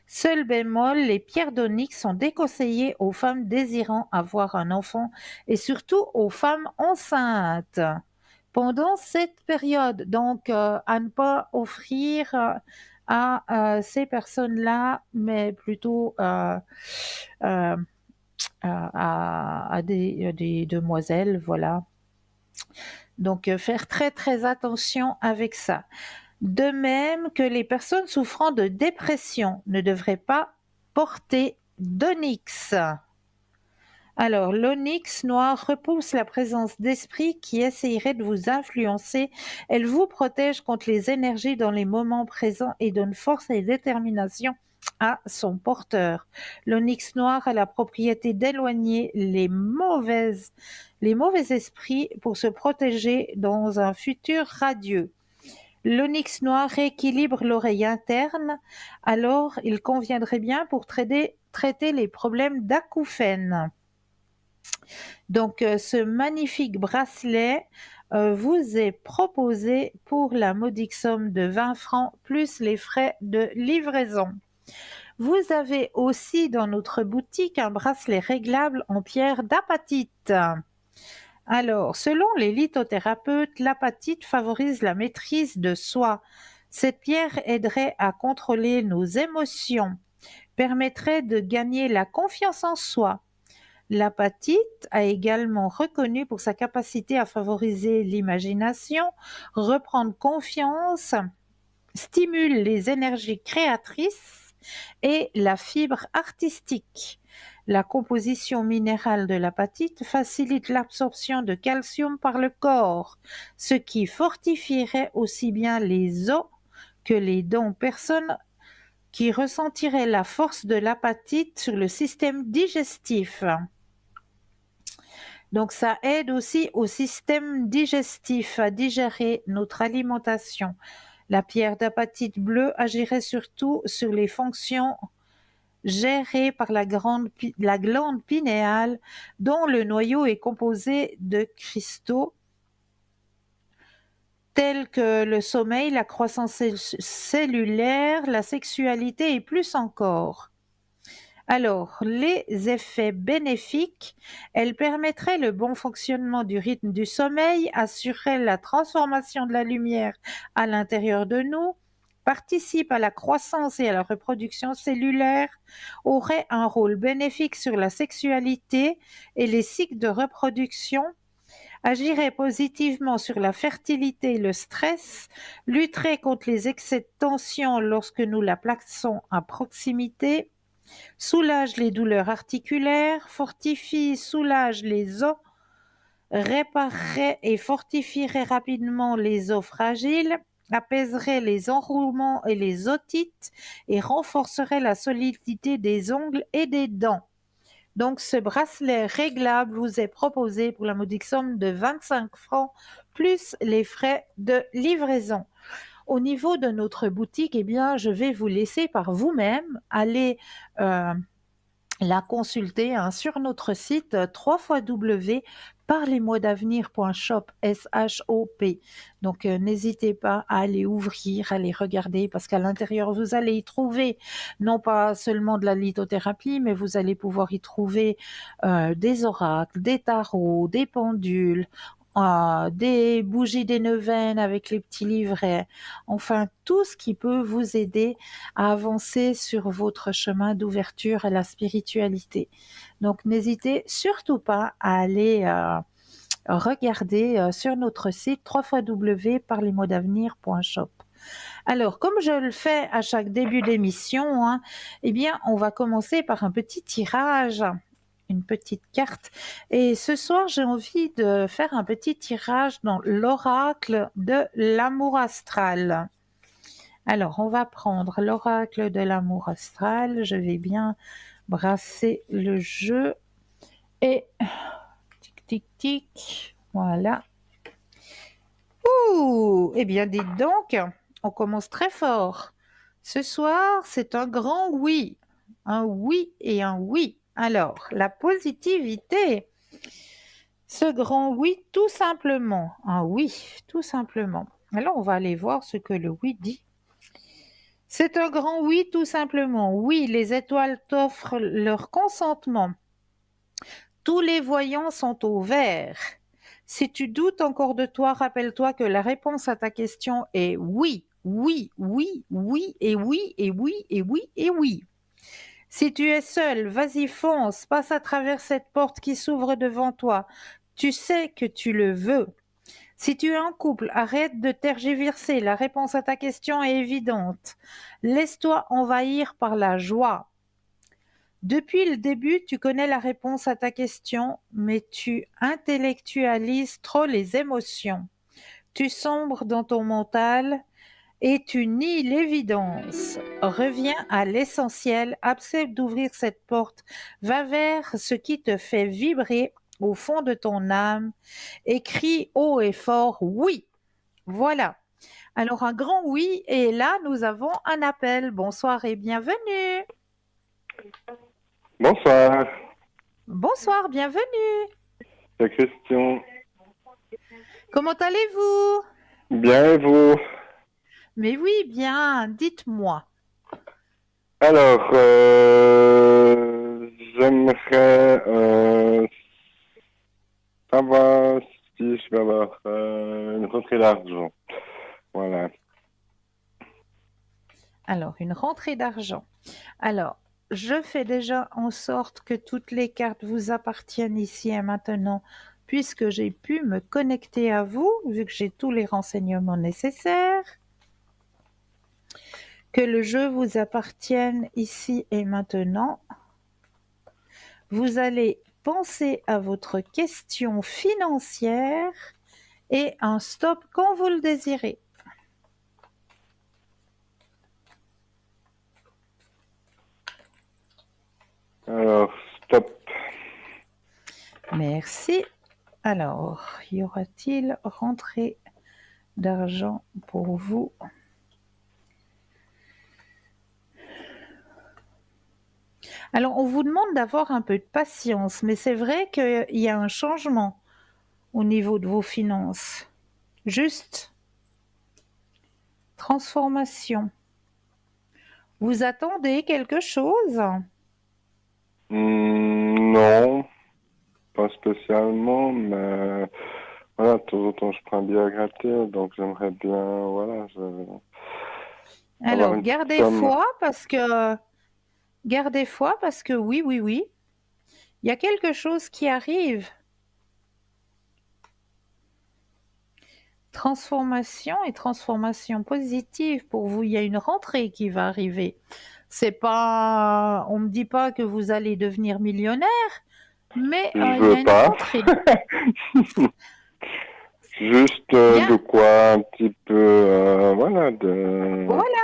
Seul bémol, les pierres d'onyx sont déconseillées aux femmes désirant avoir un enfant et surtout aux femmes enceintes pendant cette période. Donc, à ne pas offrir à ces personnes-là, mais plutôt à des demoiselles, voilà. Donc, faire très très attention avec ça. De même que les personnes souffrant de dépression ne devraient pas porter d'onyx. Alors, l'onyx noir repousse la présence d'esprit qui essayerait de vous influencer. Elle vous protège contre les énergies dans les moments présents et donne force et détermination à son porteur. L'onyx noir a la propriété d'éloigner les mauvais esprits pour se protéger dans un futur radieux. L'onyx noir rééquilibre l'oreille interne, alors il conviendrait bien pour traiter les problèmes d'acouphènes. Donc, ce magnifique bracelet vous est proposé pour la modique somme de 20 francs plus les frais de livraison. Vous avez aussi dans notre boutique un bracelet réglable en pierre d'apatite. Alors, selon les lithothérapeutes, l'apatite favorise la maîtrise de soi. Cette pierre aiderait à contrôler nos émotions, permettrait de gagner la confiance en soi. L'apatite a également reconnu pour sa capacité à favoriser l'imagination, reprendre confiance, stimule les énergies créatrices et la fibre artistique. La composition minérale de l'apatite facilite l'absorption de calcium par le corps, ce qui fortifierait aussi bien les os que les dents. Personnes qui ressentiraient la force de l'apatite sur le système digestif. Donc, ça aide aussi au système digestif à digérer notre alimentation. La pierre d'apatite bleue agirait surtout sur les fonctions gérées par la glande pinéale, dont le noyau est composé de cristaux tels que le sommeil, la croissance cellulaire, la sexualité et plus encore. Alors, les effets bénéfiques, elle permettrait le bon fonctionnement du rythme du sommeil, assurerait la transformation de la lumière à l'intérieur de nous, participe à la croissance et à la reproduction cellulaire, aurait un rôle bénéfique sur la sexualité et les cycles de reproduction, agirait positivement sur la fertilité et le stress, lutterait contre les excès de tension lorsque nous la plaçons à proximité, soulage les douleurs articulaires, fortifie, soulage les os, réparerait et fortifierait rapidement les os fragiles, apaiserait les enroulements et les otites et renforcerait la solidité des ongles et des dents. Donc, ce bracelet réglable vous est proposé pour la modique somme de 25 francs plus les frais de livraison. Au niveau de notre boutique, eh bien, je vais vous laisser par vous-même aller la consulter sur notre site www.parlesmoisdavenir.shop, S-H-O-P. Donc, n'hésitez pas à aller ouvrir, à aller regarder, parce qu'à l'intérieur, vous allez y trouver non pas seulement de la lithothérapie, mais vous allez pouvoir y trouver des oracles, des tarots, des pendules, des bougies des neuvaines avec les petits livrets, enfin tout ce qui peut vous aider à avancer sur votre chemin d'ouverture à la spiritualité. Donc n'hésitez surtout pas à aller regarder sur notre site www.parlesmoisdavenir.shop. Alors, comme je le fais à chaque début d'émission, eh bien, on va commencer par un petit tirage, une petite carte. Et ce soir, j'ai envie de faire un petit tirage dans l'oracle de l'amour astral. Alors, on va prendre l'oracle de l'amour astral. Je vais bien brasser le jeu. Et tic, tic, tic. Voilà. Ouh, eh bien, dites donc, on commence très fort. Ce soir, c'est un grand oui. Un oui et un oui. Alors, la positivité. Ce grand oui, tout simplement. Un oui, tout simplement. Alors, on va aller voir ce que le oui dit. C'est un grand oui, tout simplement. Oui, les étoiles t'offrent leur consentement. Tous les voyants sont au vert. Si tu doutes encore de toi, rappelle-toi que la réponse à ta question est oui, oui, oui, oui, et oui, et oui, et oui, et oui. Si tu es seul, vas-y, fonce, passe à travers cette porte qui s'ouvre devant toi. Tu sais que tu le veux. Si tu es en couple, arrête de tergiverser. La réponse à ta question est évidente. Laisse-toi envahir par la joie. Depuis le début, tu connais la réponse à ta question, mais tu intellectualises trop les émotions. Tu sombres dans ton mental et tu nies l'évidence. Reviens à l'essentiel, accepte d'ouvrir cette porte, va vers ce qui te fait vibrer au fond de ton âme et crie haut et fort oui. Voilà. Alors un grand oui et là nous avons un appel. Bonsoir et bienvenue. Bonsoir, Bonsoir, bienvenue. c'est Christian. Comment allez-vous? Bien et vous? Mais oui, bien, dites-moi. Alors, j'aimerais savoir si je vais avoir une rentrée d'argent. Voilà. Alors, une rentrée d'argent. Alors, je fais déjà en sorte que toutes les cartes vous appartiennent ici et maintenant, puisque j'ai pu me connecter à vous, vu que j'ai tous les renseignements nécessaires. Que le jeu vous appartienne ici et maintenant. Vous allez penser à votre question financière et un stop quand vous le désirez. Alors, stop. Merci. Alors, y aura-t-il rentrée d'argent pour vous? Alors, on vous demande d'avoir un peu de patience, mais c'est vrai qu'il y a un changement au niveau de vos finances. Juste transformation. Vous attendez quelque chose? Non, pas spécialement, mais voilà, de temps en temps je prends bien à gratter, donc j'aimerais bien, voilà, avoir Alors, une somme. gardez foi parce que oui, oui, oui, il y a quelque chose qui arrive. Transformation et transformation positive pour vous. Il y a une rentrée qui va arriver. C'est pas, on me dit pas que vous allez devenir millionnaire, Mais Je il y a veux une pas. rentrée. Juste Il y a, de quoi un petit peu, voilà, de... voilà,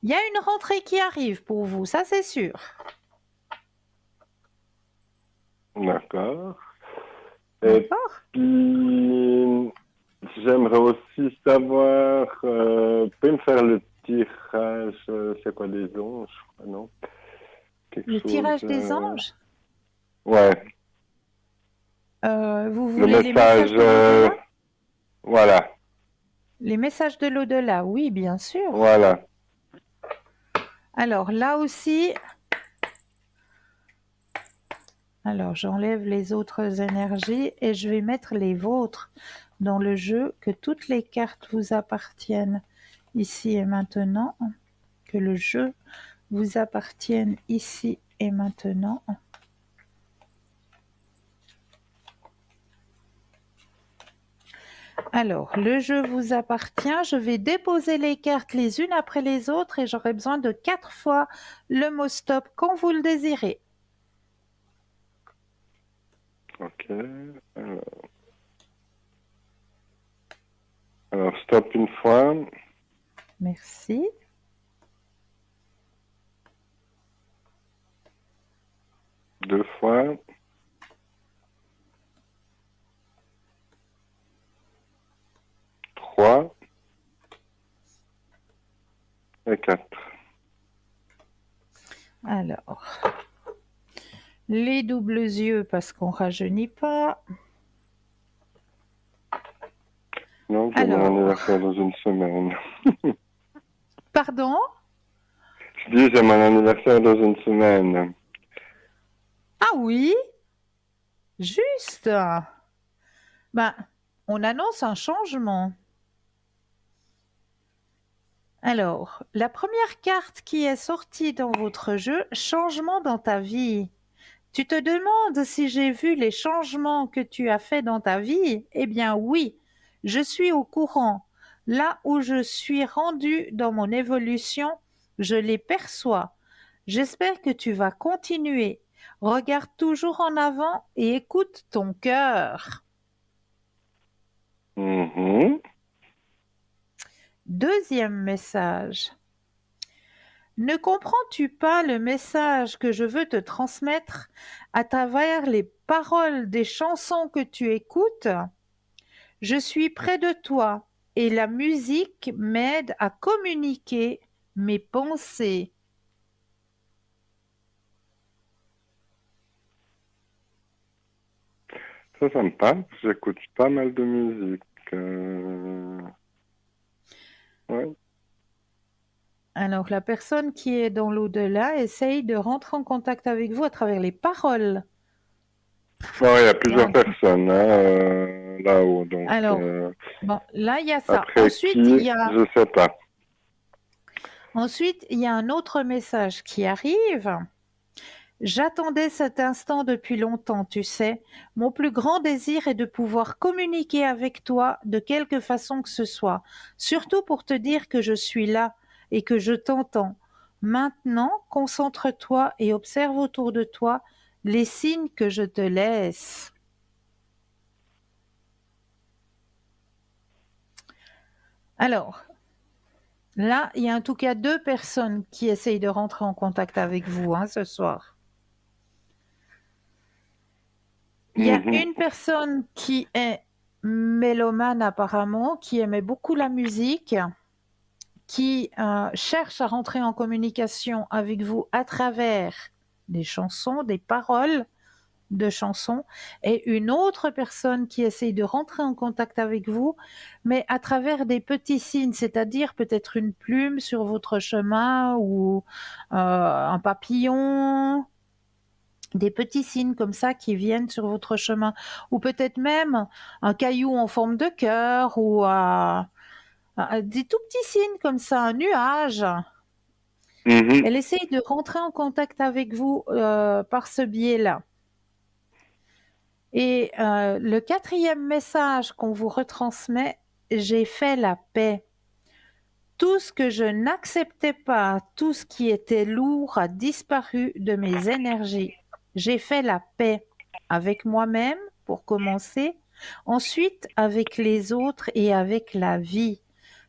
il y a une rentrée qui arrive pour vous, ça c'est sûr. D'accord. Et D'accord? puis, j'aimerais aussi savoir, peut me faire le tirage, c'est quoi, des ondes, je crois, non? Quelque Le chose, tirage des anges. ouais, Vous le voulez les message, messages de l'au-delà? voilà, Les messages de l'au-delà, oui, bien sûr. voilà. Alors là aussi, alors j'enlève les autres énergies et je vais mettre les vôtres dans le jeu, que toutes les cartes vous appartiennent ici et maintenant, que le jeu vous appartienne ici et maintenant. Alors, le jeu vous appartient. Je vais déposer les cartes les unes après les autres et j'aurai besoin de 4 fois le mot stop quand vous le désirez. Ok. Alors, stop une fois, Merci. deux fois, trois et quatre. Alors, les doubles yeux parce qu'on rajeunit pas. Non, j'ai mon Alors, anniversaire dans une semaine. pardon? Je dis, j'ai mon anniversaire dans une semaine. Ah oui, juste. Ben, on annonce un changement. Alors, la première carte qui est sortie dans votre jeu, changement dans ta vie. Tu te demandes si j'ai vu les changements que tu as faits dans ta vie? Eh bien oui, je suis au courant. Là où je suis rendu dans mon évolution, je les perçois. J'espère que tu vas continuer. Regarde toujours en avant et écoute ton cœur. Mhm. Deuxième message. Ne comprends-tu pas le message que je veux te transmettre à travers les paroles des chansons que tu écoutes? Je suis près de toi et la musique m'aide à communiquer mes pensées. Ça me parle. J'écoute pas mal de musique. Ouais. Alors, la personne qui est dans l'au-delà essaye de rentrer en contact avec vous à travers les paroles. Bon, il y a plusieurs Donc, personnes hein, là-haut, donc alors, bon, là, il y a ça. après qui, je sais pas. Ensuite, il y a un autre message qui arrive. J'attendais cet instant depuis longtemps, tu sais. Mon plus grand désir est de pouvoir communiquer avec toi de quelque façon que ce soit, surtout pour te dire que je suis là et que je t'entends. Maintenant, concentre-toi et observe autour de toi les signes que je te laisse. Alors, là, il y a en tout cas 2 personnes qui essayent de rentrer en contact avec vous ce soir. Il y a une personne qui est mélomane apparemment, qui aimait beaucoup la musique, qui cherche à rentrer en communication avec vous à travers des chansons, des paroles de chansons, et une autre personne qui essaye de rentrer en contact avec vous, mais à travers des petits signes, c'est-à-dire peut-être une plume sur votre chemin ou un papillon, des petits signes comme ça qui viennent sur votre chemin, ou peut-être même un caillou en forme de cœur, ou des tout petits signes comme ça, un nuage. Elle essaye de rentrer en contact avec vous par ce biais-là. Et le quatrième message qu'on vous retransmet, j'ai fait la paix. Tout ce que je n'acceptais pas, tout ce qui était lourd a disparu de mes énergies. J'ai fait la paix avec moi-même pour commencer, ensuite avec les autres et avec la vie.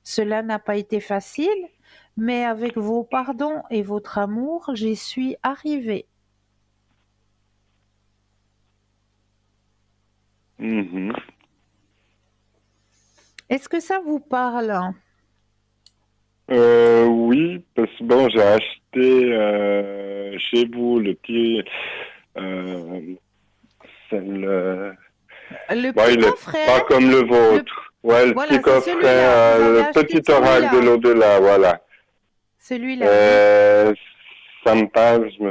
Cela n'a pas été facile, mais avec vos pardons et votre amour, j'y suis arrivée. Mhm. Est-ce que ça vous parle? Oui, parce que bon, j'ai acheté chez vous le petit, euh, c'est Le bon, petit il est coffret, pas comme le le... vôtre. Ouais, le petit voilà, c'est coffret, celui-là. Vous avez le acheté petit oracle de celui-là. l'au-delà, voilà. Celui-là, oui. Euh, Ça me parle, je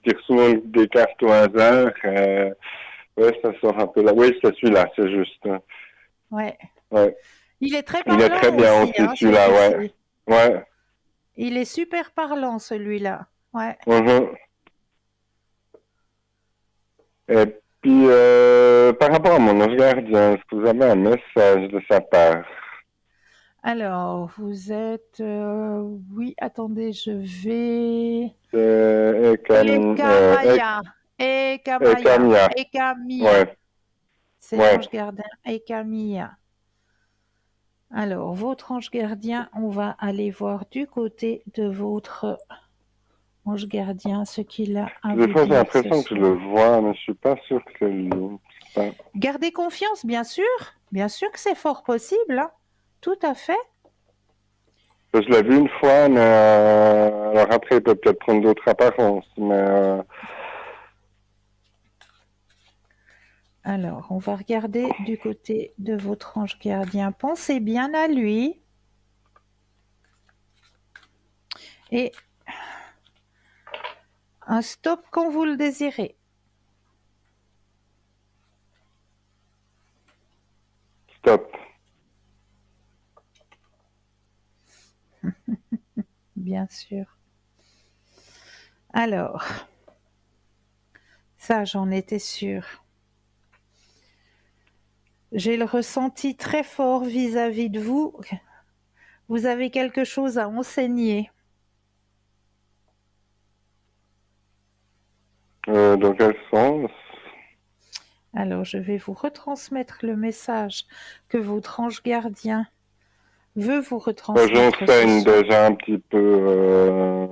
tire souvent des cartes au hasard. Ouais, ça sort un peu là. Oui, c'est celui-là, c'est juste. Ouais. Ouais. Il est très Il est très parlant bien aussi, aussi, hein, celui-là, ouais. celui-ci. Ouais. Il est super parlant, celui-là. Ouais. Mhm. Et puis, par rapport à mon ange gardien, est-ce que vous avez un message de sa part? Alors, vous êtes... oui, attendez, je vais... Ekamaya. Ekamaya. Ekamia. Ekamia. Ouais, C'est ouais. l'ange gardien Ekamia. Alors, votre ange gardien, on va aller voir du côté de votre ange gardien ce qu'il a à Des vous fois, j'ai dire ce l'impression que je le soir. vois, mais je suis pas sûr que c'est lui. Je sais pas. Gardez confiance, bien sûr. Bien sûr que c'est fort possible, hein. Tout à fait. Je l'ai vu une fois, mais alors après, il peut peut-être prendre d'autres apparences, mais Alors, on va regarder du côté de votre ange gardien. Pensez bien à lui et un stop quand vous le désirez. stop. Bien sûr. Alors, ça, j'en étais sûre. J'ai le ressenti très fort vis-à-vis de vous. Vous avez quelque chose à enseigner. Dans quel sens? Alors, je vais vous retransmettre le message que votre ange gardien veut vous retransmettre ce J'enseigne soir. déjà un petit peu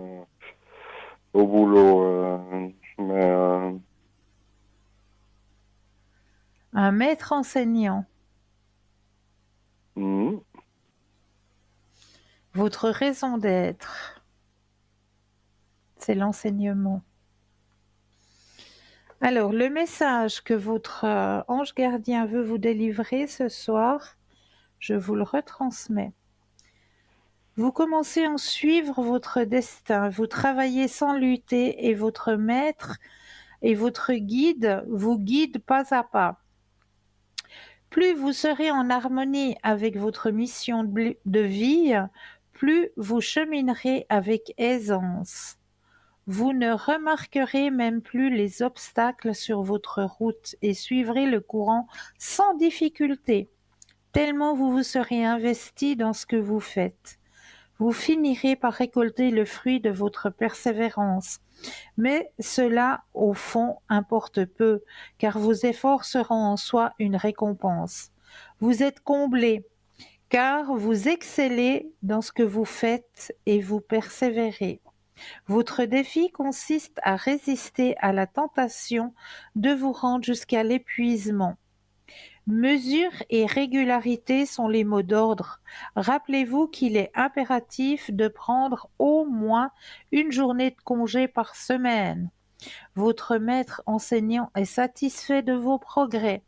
au boulot, mais Un maître enseignant. hmm. Votre raison d'être, c'est l'enseignement. Alors, le message que votre ange gardien veut vous délivrer ce soir, je vous le retransmets. Vous commencez à suivre votre destin, vous travaillez sans lutter et votre maître et votre guide vous guide pas à pas. Plus vous serez en harmonie avec votre mission de vie, plus vous cheminerez avec aisance. Vous ne remarquerez même plus les obstacles sur votre route et suivrez le courant sans difficulté, tellement vous vous serez investi dans ce que vous faites. Vous finirez par récolter le fruit de votre persévérance. Mais cela, au fond, importe peu, car vos efforts seront en soi une récompense. Vous êtes comblé, car vous excellez dans ce que vous faites et vous persévérez. Votre défi consiste à résister à la tentation de vous rendre jusqu'à l'épuisement. Mesure et régularité sont les mots d'ordre. Rappelez-vous qu'il est impératif de prendre au moins une journée de congé par semaine. Votre maître enseignant est satisfait de vos progrès.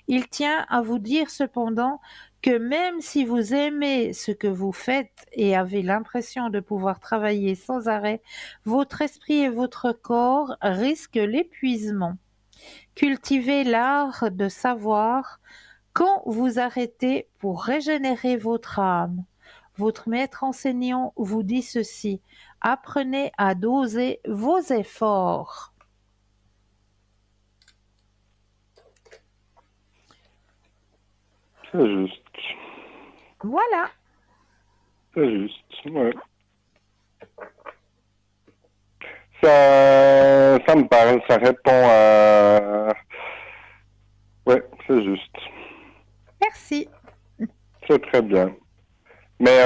Il tient à vous dire cependant que même si vous aimez ce que vous faites et avez l'impression de pouvoir travailler sans arrêt, votre esprit et votre corps risquent l'épuisement. Cultivez l'art de savoir quand vous arrêtez pour régénérer votre âme. Votre maître enseignant vous dit ceci: apprenez à doser vos efforts. C'est juste. Voilà. C'est juste, ouais. Ça me parle, ça répond à... Ouais, c'est juste. Merci. C'est très bien. Mais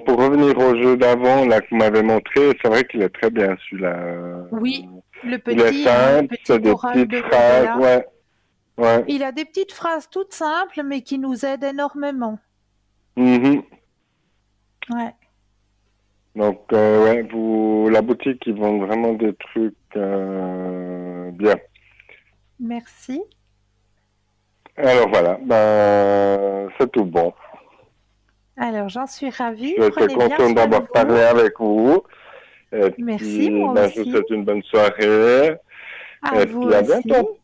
pour revenir au jeu d'avant, là, que vous m'avez montré, c'est vrai qu'il est très bien, celui-là. Oui, le Il est petit, hein, le simple, petit c'est des oral petites de phrases, Wordela. ouais. Ouais. Il a des petites phrases toutes simples, mais qui nous aident énormément. Mhm. Ouais. Donc, ouais, la boutique, ils vendent vraiment des trucs bien. Merci. Alors voilà, ben, c'est tout bon. Alors, j'en suis ravie. J'étais Prenez bien content soin de d'avoir parlé vous. avec vous. Et Merci, puis, moi ben, je vous aussi. souhaite une bonne soirée. À Et vous puis, à aussi. bientôt.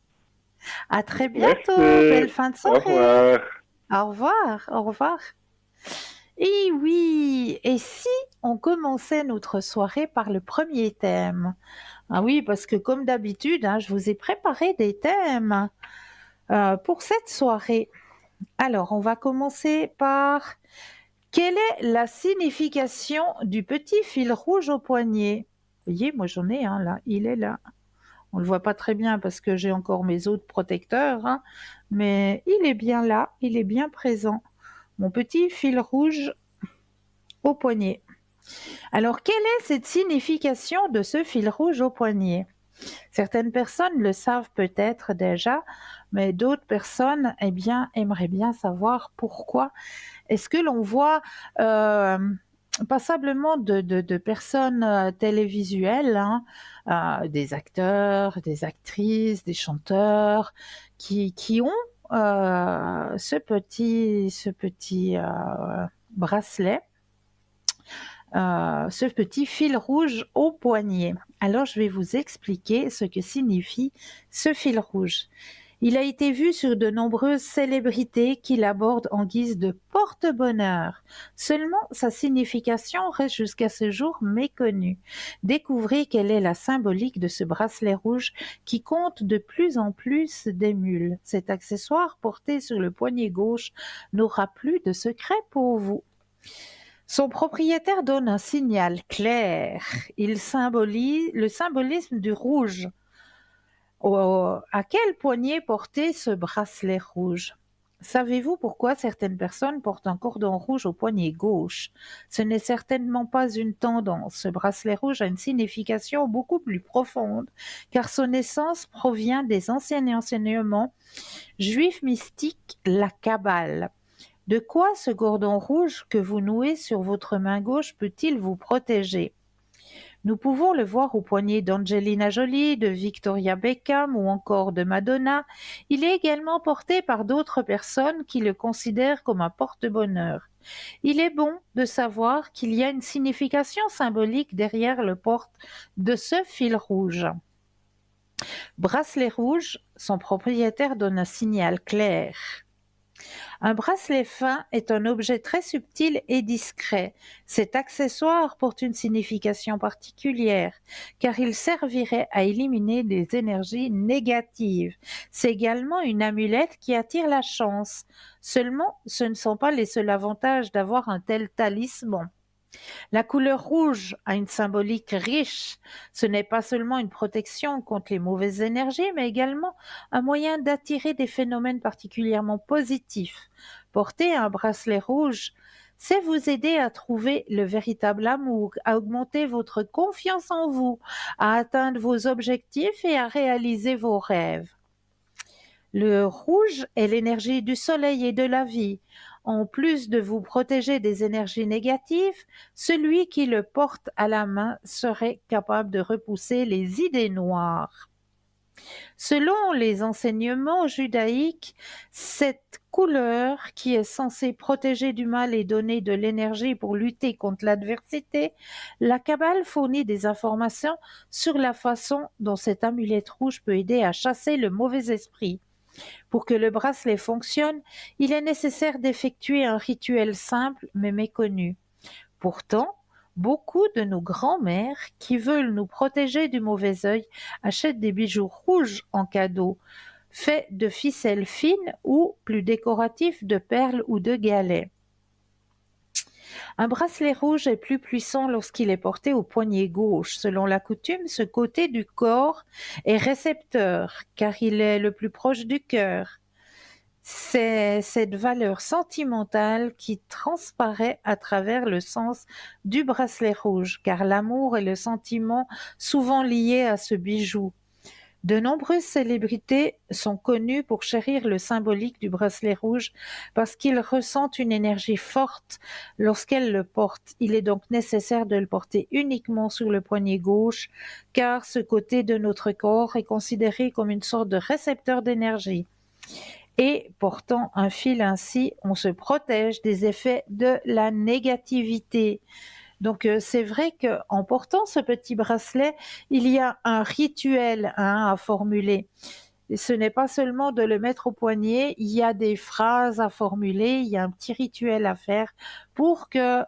À très bientôt. Merci. Belle fin de Au soirée. revoir. Au revoir. Au revoir. Et oui, et si on commençait notre soirée par le premier thème? Ah oui, parce que comme d'habitude, hein, je vous ai préparé des thèmes pour cette soirée. Alors, on va commencer par quelle est la signification du petit fil rouge au poignet? Vous voyez, moi j'en ai un là, il est là. On ne le voit pas très bien parce que j'ai encore mes autres protecteurs, hein, mais il est bien là, il est bien présent. Mon petit fil rouge au poignet. Alors, quelle est cette signification de ce fil rouge au poignet? Certaines personnes le savent peut-être déjà, mais d'autres personnes, eh bien, aimeraient bien savoir pourquoi. Est-ce que l'on voit passablement de personnes télévisuelles, hein, des acteurs, des actrices, des chanteurs, qui ont ce petit bracelet, ce petit fil rouge au poignet. Alors, je vais vous expliquer ce que signifie ce fil rouge. Il a été vu sur de nombreuses célébrités qui l'abordent en guise de porte-bonheur. Seulement, sa signification reste jusqu'à ce jour méconnue. Découvrez quelle est la symbolique de ce bracelet rouge qui compte de plus en plus d'émules. Cet accessoire porté sur le poignet gauche n'aura plus de secret pour vous. Son propriétaire donne un signal clair. Il symbolise le symbolisme du rouge. À quel poignet porter ce bracelet rouge? Savez-vous pourquoi certaines personnes portent un cordon rouge au poignet gauche? Ce n'est certainement pas une tendance. Ce bracelet rouge a une signification beaucoup plus profonde, car son essence provient des anciens enseignements juifs mystiques, la Kabbale. De quoi ce cordon rouge que vous nouez sur votre main gauche peut-il vous protéger? Nous pouvons le voir au poignet d'Angelina Jolie, de Victoria Beckham ou encore de Madonna. Il est également porté par d'autres personnes qui le considèrent comme un porte-bonheur. Il est bon de savoir qu'il y a une signification symbolique derrière le porte de ce fil rouge. Bracelet rouge, son propriétaire donne un signal clair. Un bracelet fin est un objet très subtil et discret. Cet accessoire porte une signification particulière, car il servirait à éliminer des énergies négatives. C'est également une amulette qui attire la chance. Seulement, ce ne sont pas les seuls avantages d'avoir un tel talisman. La couleur rouge a une symbolique riche. Ce n'est pas seulement une protection contre les mauvaises énergies, mais également un moyen d'attirer des phénomènes particulièrement positifs. Porter un bracelet rouge, c'est vous aider à trouver le véritable amour, à augmenter votre confiance en vous, à atteindre vos objectifs et à réaliser vos rêves. Le rouge est l'énergie du soleil et de la vie. En plus de vous protéger des énergies négatives, celui qui le porte à la main serait capable de repousser les idées noires. Selon les enseignements judaïques, cette couleur qui est censée protéger du mal et donner de l'énergie pour lutter contre l'adversité, la Kabbale fournit des informations sur la façon dont cette amulette rouge peut aider à chasser le mauvais esprit. Pour que le bracelet fonctionne, il est nécessaire d'effectuer un rituel simple mais méconnu. Pourtant, beaucoup de nos grands-mères qui veulent nous protéger du mauvais œil achètent des bijoux rouges en cadeau, faits de ficelles fines ou plus décoratifs de perles ou de galets. Un bracelet rouge est plus puissant lorsqu'il est porté au poignet gauche. Selon la coutume, ce côté du corps est récepteur, car il est le plus proche du cœur. C'est cette valeur sentimentale qui transparaît à travers le sens du bracelet rouge, car l'amour est le sentiment souvent lié à ce bijou. De nombreuses célébrités sont connues pour chérir le symbolique du bracelet rouge parce qu'ils ressentent une énergie forte lorsqu'elles le portent. Il est donc nécessaire de le porter uniquement sur le poignet gauche, car ce côté de notre corps est considéré comme une sorte de récepteur d'énergie. Et portant un fil ainsi, on se protège des effets de la négativité. Donc c'est vrai qu'en portant ce petit bracelet, il y a un rituel à formuler. Et ce n'est pas seulement de le mettre au poignet, il y a des phrases à formuler, il y a un petit rituel à faire pour que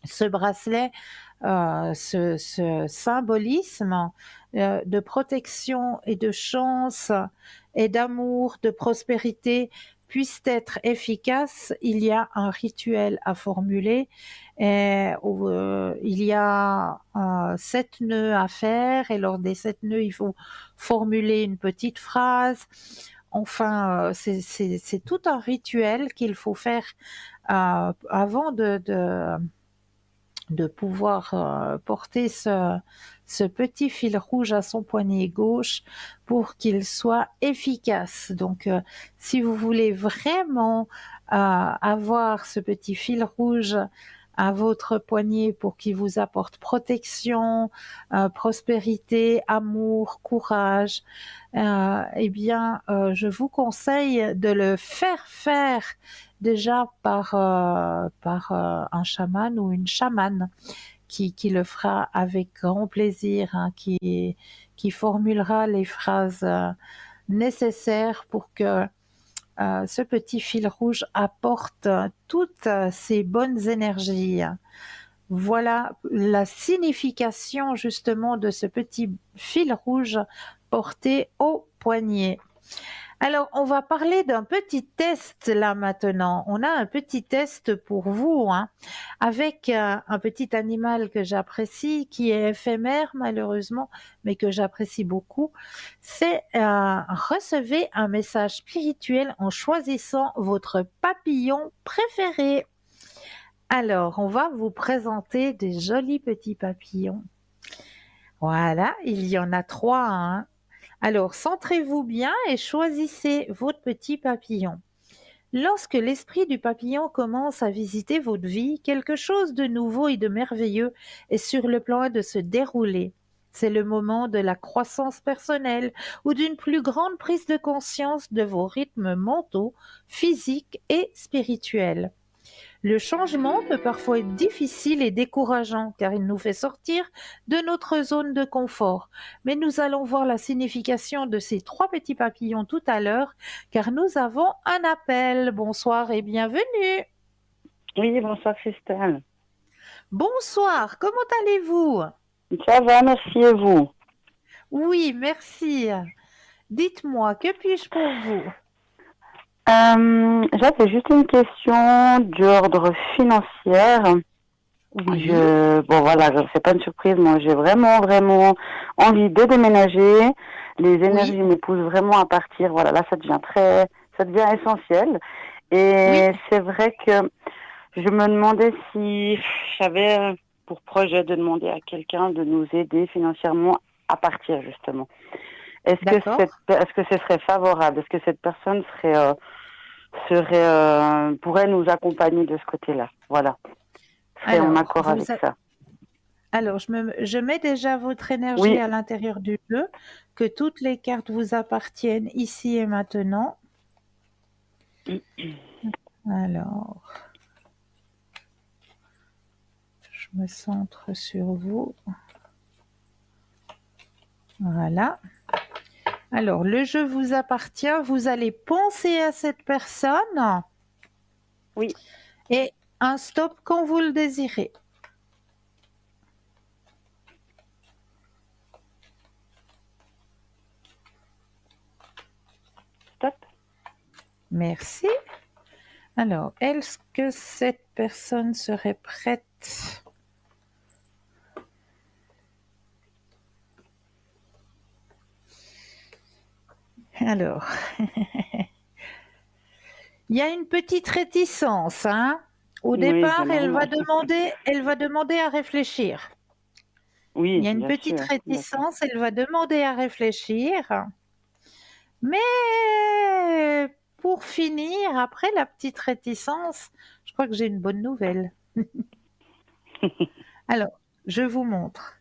ce bracelet, ce symbolisme de protection et de chance et d'amour, de prospérité puisse être efficace. Il y a un rituel à formuler. Et, il y a 7 nœuds à faire et lors des 7 nœuds, il faut formuler une petite phrase. Enfin, c'est tout un rituel qu'il faut faire avant de pouvoir porter ce petit fil rouge à son poignet gauche pour qu'il soit efficace. Donc, si vous voulez vraiment avoir ce petit fil rouge à votre poignet pour qu'il vous apporte protection, prospérité, amour, courage, eh bien, je vous conseille de le faire déjà par un chaman ou une chamane qui le fera avec grand plaisir, hein, qui formulera les phrases nécessaires pour que ce petit fil rouge apporte toutes ces bonnes énergies. Voilà la signification justement de ce petit fil rouge porté au poignet. Alors, on va parler d'un petit test là maintenant. On a un petit test pour vous, hein, avec un petit animal que j'apprécie, qui est éphémère malheureusement, mais que j'apprécie beaucoup. C'est recevez un message spirituel en choisissant votre papillon préféré. Alors, on va vous présenter des jolis petits papillons. Voilà, il y en a 3, hein. Alors, centrez-vous bien et choisissez votre petit papillon. Lorsque l'esprit du papillon commence à visiter votre vie, quelque chose de nouveau et de merveilleux est sur le point de se dérouler. C'est le moment de la croissance personnelle ou d'une plus grande prise de conscience de vos rythmes mentaux, physiques et spirituels. Le changement peut parfois être difficile et décourageant car il nous fait sortir de notre zone de confort. Mais nous allons voir la signification de ces 3 petits papillons tout à l'heure car nous avons un appel. Bonsoir et bienvenue. Oui, bonsoir Christelle. Bonsoir, comment allez-vous? Ça va, merci et vous? Oui, merci. Dites-moi, que puis-je pour vous? J'avais juste une question d'ordre financier. Oui, Bon voilà, c'est pas une surprise, moi j'ai vraiment envie de déménager. Les énergies me poussent vraiment à partir. Voilà, là ça devient essentiel. Et oui, c'est vrai que je me demandais si j'avais pour projet de demander à quelqu'un de nous aider financièrement à partir justement. d'accord. Est-ce que ce serait favorable? Est-ce que cette personne pourrait nous accompagner de ce côté-là? Voilà. Serait en Alors, accord avec ça. Alors, je mets déjà votre énergie Oui. à l'intérieur du jeu, que toutes les cartes vous appartiennent ici et maintenant. Alors, je me centre sur vous. Voilà. Alors, le jeu vous appartient. Vous allez penser à cette personne. Oui. Et un stop quand vous le désirez. Stop. Merci. Alors, est-ce que cette personne serait prête? Alors, il y a une petite réticence, hein. Au Oui, départ, c'est normal. elle va demander à réfléchir. Il Oui, y a une bien petite sûr. D'accord. réticence, elle va demander à réfléchir. Mais pour finir, après la petite réticence, je crois que j'ai une bonne nouvelle. Alors, je vous montre.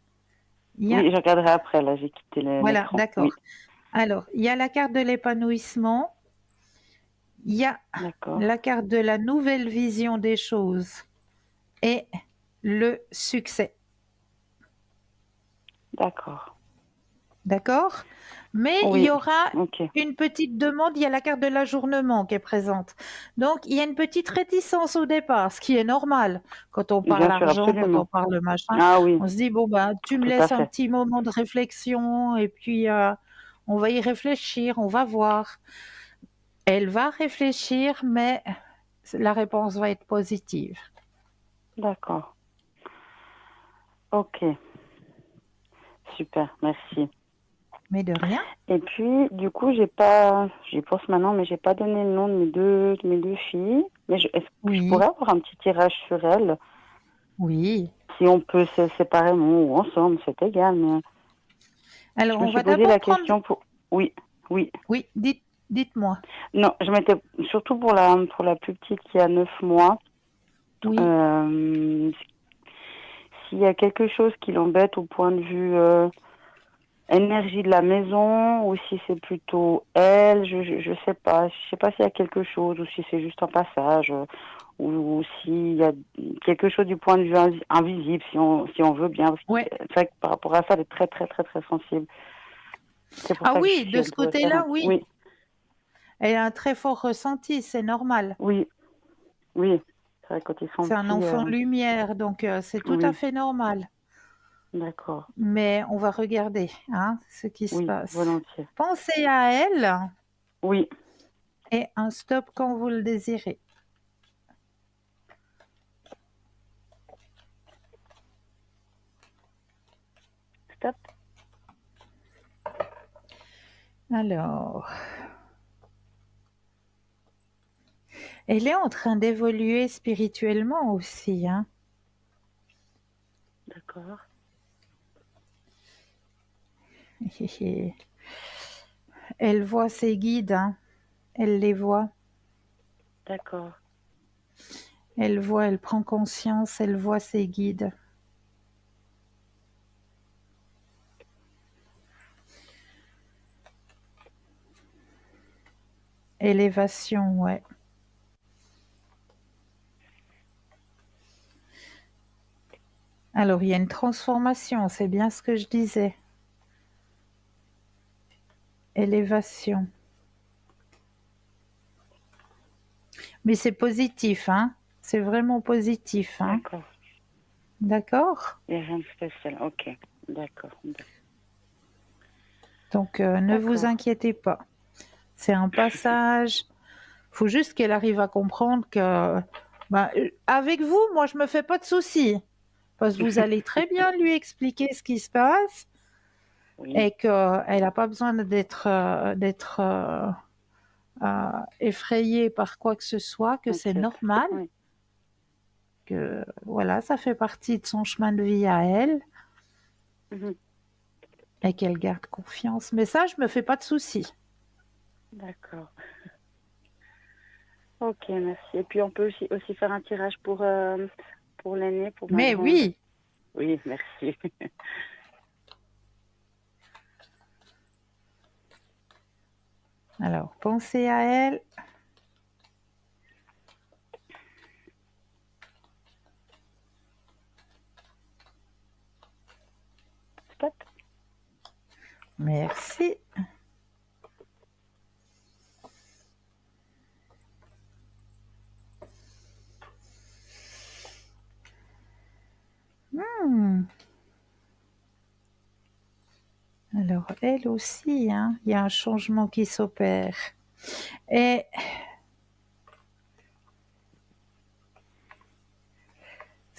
Il y a, Oui, je regarderai après. Là, j'ai quitté voilà, l'écran. d'accord. Oui, Alors, il y a la carte de l'épanouissement, il y a d'accord. la carte de la nouvelle vision des choses et le succès. D'accord. D'accord? Mais il y Oui, aura ok. une petite demande, il y a la carte de l'ajournement qui est présente. Donc, il y a une petite réticence au départ, ce qui est normal. Quand on parle Bien sûr, argent, quand on absolument. parle machin, Ah oui, on se dit, bon, bah, tu me tout à laisses un fait. petit moment de réflexion et puis on va y réfléchir, on va voir. Elle va réfléchir, mais la réponse va être positive. D'accord. Ok, super, merci. Mais de rien. Et puis, du coup, j'ai pas, j'y pense maintenant, mais j'ai pas donné le nom de mes deux filles. Mais est-ce que je Oui, pourrais avoir un petit tirage sur elles? oui. Si on peut se séparément ou ensemble, c'est égal. Mais Alors, je me on suis va posé d'abord la prendre... question pour. Oui, oui. Oui, dites-moi. Non, je m'étais surtout pour la plus petite qui a 9 mois. Oui, Euh, S'il y a quelque chose qui l'embête au point de vue énergie de la maison, ou si c'est plutôt elle, je sais pas. Je sais pas s'il y a quelque chose, ou si c'est juste un passage, ou s'il y a quelque chose du point de vue invisible, si on veut bien. Parce que ouais. c'est vrai que par rapport à ça, elle est très, très, très, très sensible. C'est pour Ah ça que oui, si de on ce pouvait faire côté-là, un. oui. Oui, Elle a un très fort ressenti, c'est normal. oui, oui. C'est vrai, quand ils sont C'est un petits, enfant lumière, donc c'est tout à oui, fait normal. d'accord. Mais on va regarder hein, ce qui se Oui, passe. volontiers. Pensez à elle Oui, et un stop quand vous le désirez. stop. Alors, elle est en train d'évoluer spirituellement aussi. Hein. D'accord, Elle voit ses guides, hein. Elle les voit. d'accord. Elle voit, elle prend conscience, elle voit ses guides. Élévation, ouais. Alors, il y a une transformation, c'est bien ce que je disais. Élévation. Mais c'est positif, hein. C'est vraiment positif, hein. D'accord. D'accord? Il n'y a rien de spécial. Ok, d'accord. Donc, ne vous D'accord. inquiétez pas. C'est un passage. Il faut juste qu'elle arrive à comprendre que, ben, avec vous, moi, je me fais pas de soucis. Parce que vous allez très bien lui expliquer ce qui se passe Oui, et qu'elle n'a pas besoin d'être effrayée par quoi que ce soit, que c'est inquiète. normal, Oui. que voilà, ça fait partie de son chemin de vie à elle Mhm. et qu'elle garde confiance. Mais ça, je me fais pas de soucis. D'accord. Ok, merci. Et puis on peut aussi faire un tirage pour l'aîné, pour ma Mais grande. oui, Oui, merci. alors pensez à elle. Stop. Merci. Hmm. Alors, elle aussi, hein, il y a un changement qui s'opère. Et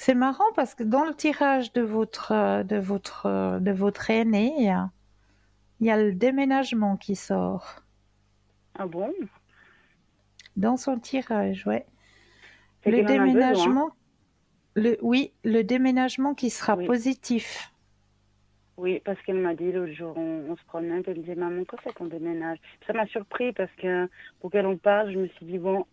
C'est marrant parce que dans le tirage de votre aîné, il y a le déménagement qui sort. Ah bon? Dans son tirage, ouais. C'est Le qu'il en a besoin. déménagement, le déménagement qui sera Oui. positif. Oui, parce qu'elle m'a dit l'autre jour, on se promenait, elle me disait, maman, quand c'est qu'on déménage? Ça m'a surpris parce que pour qu'elle en parle, je me suis dit, bon,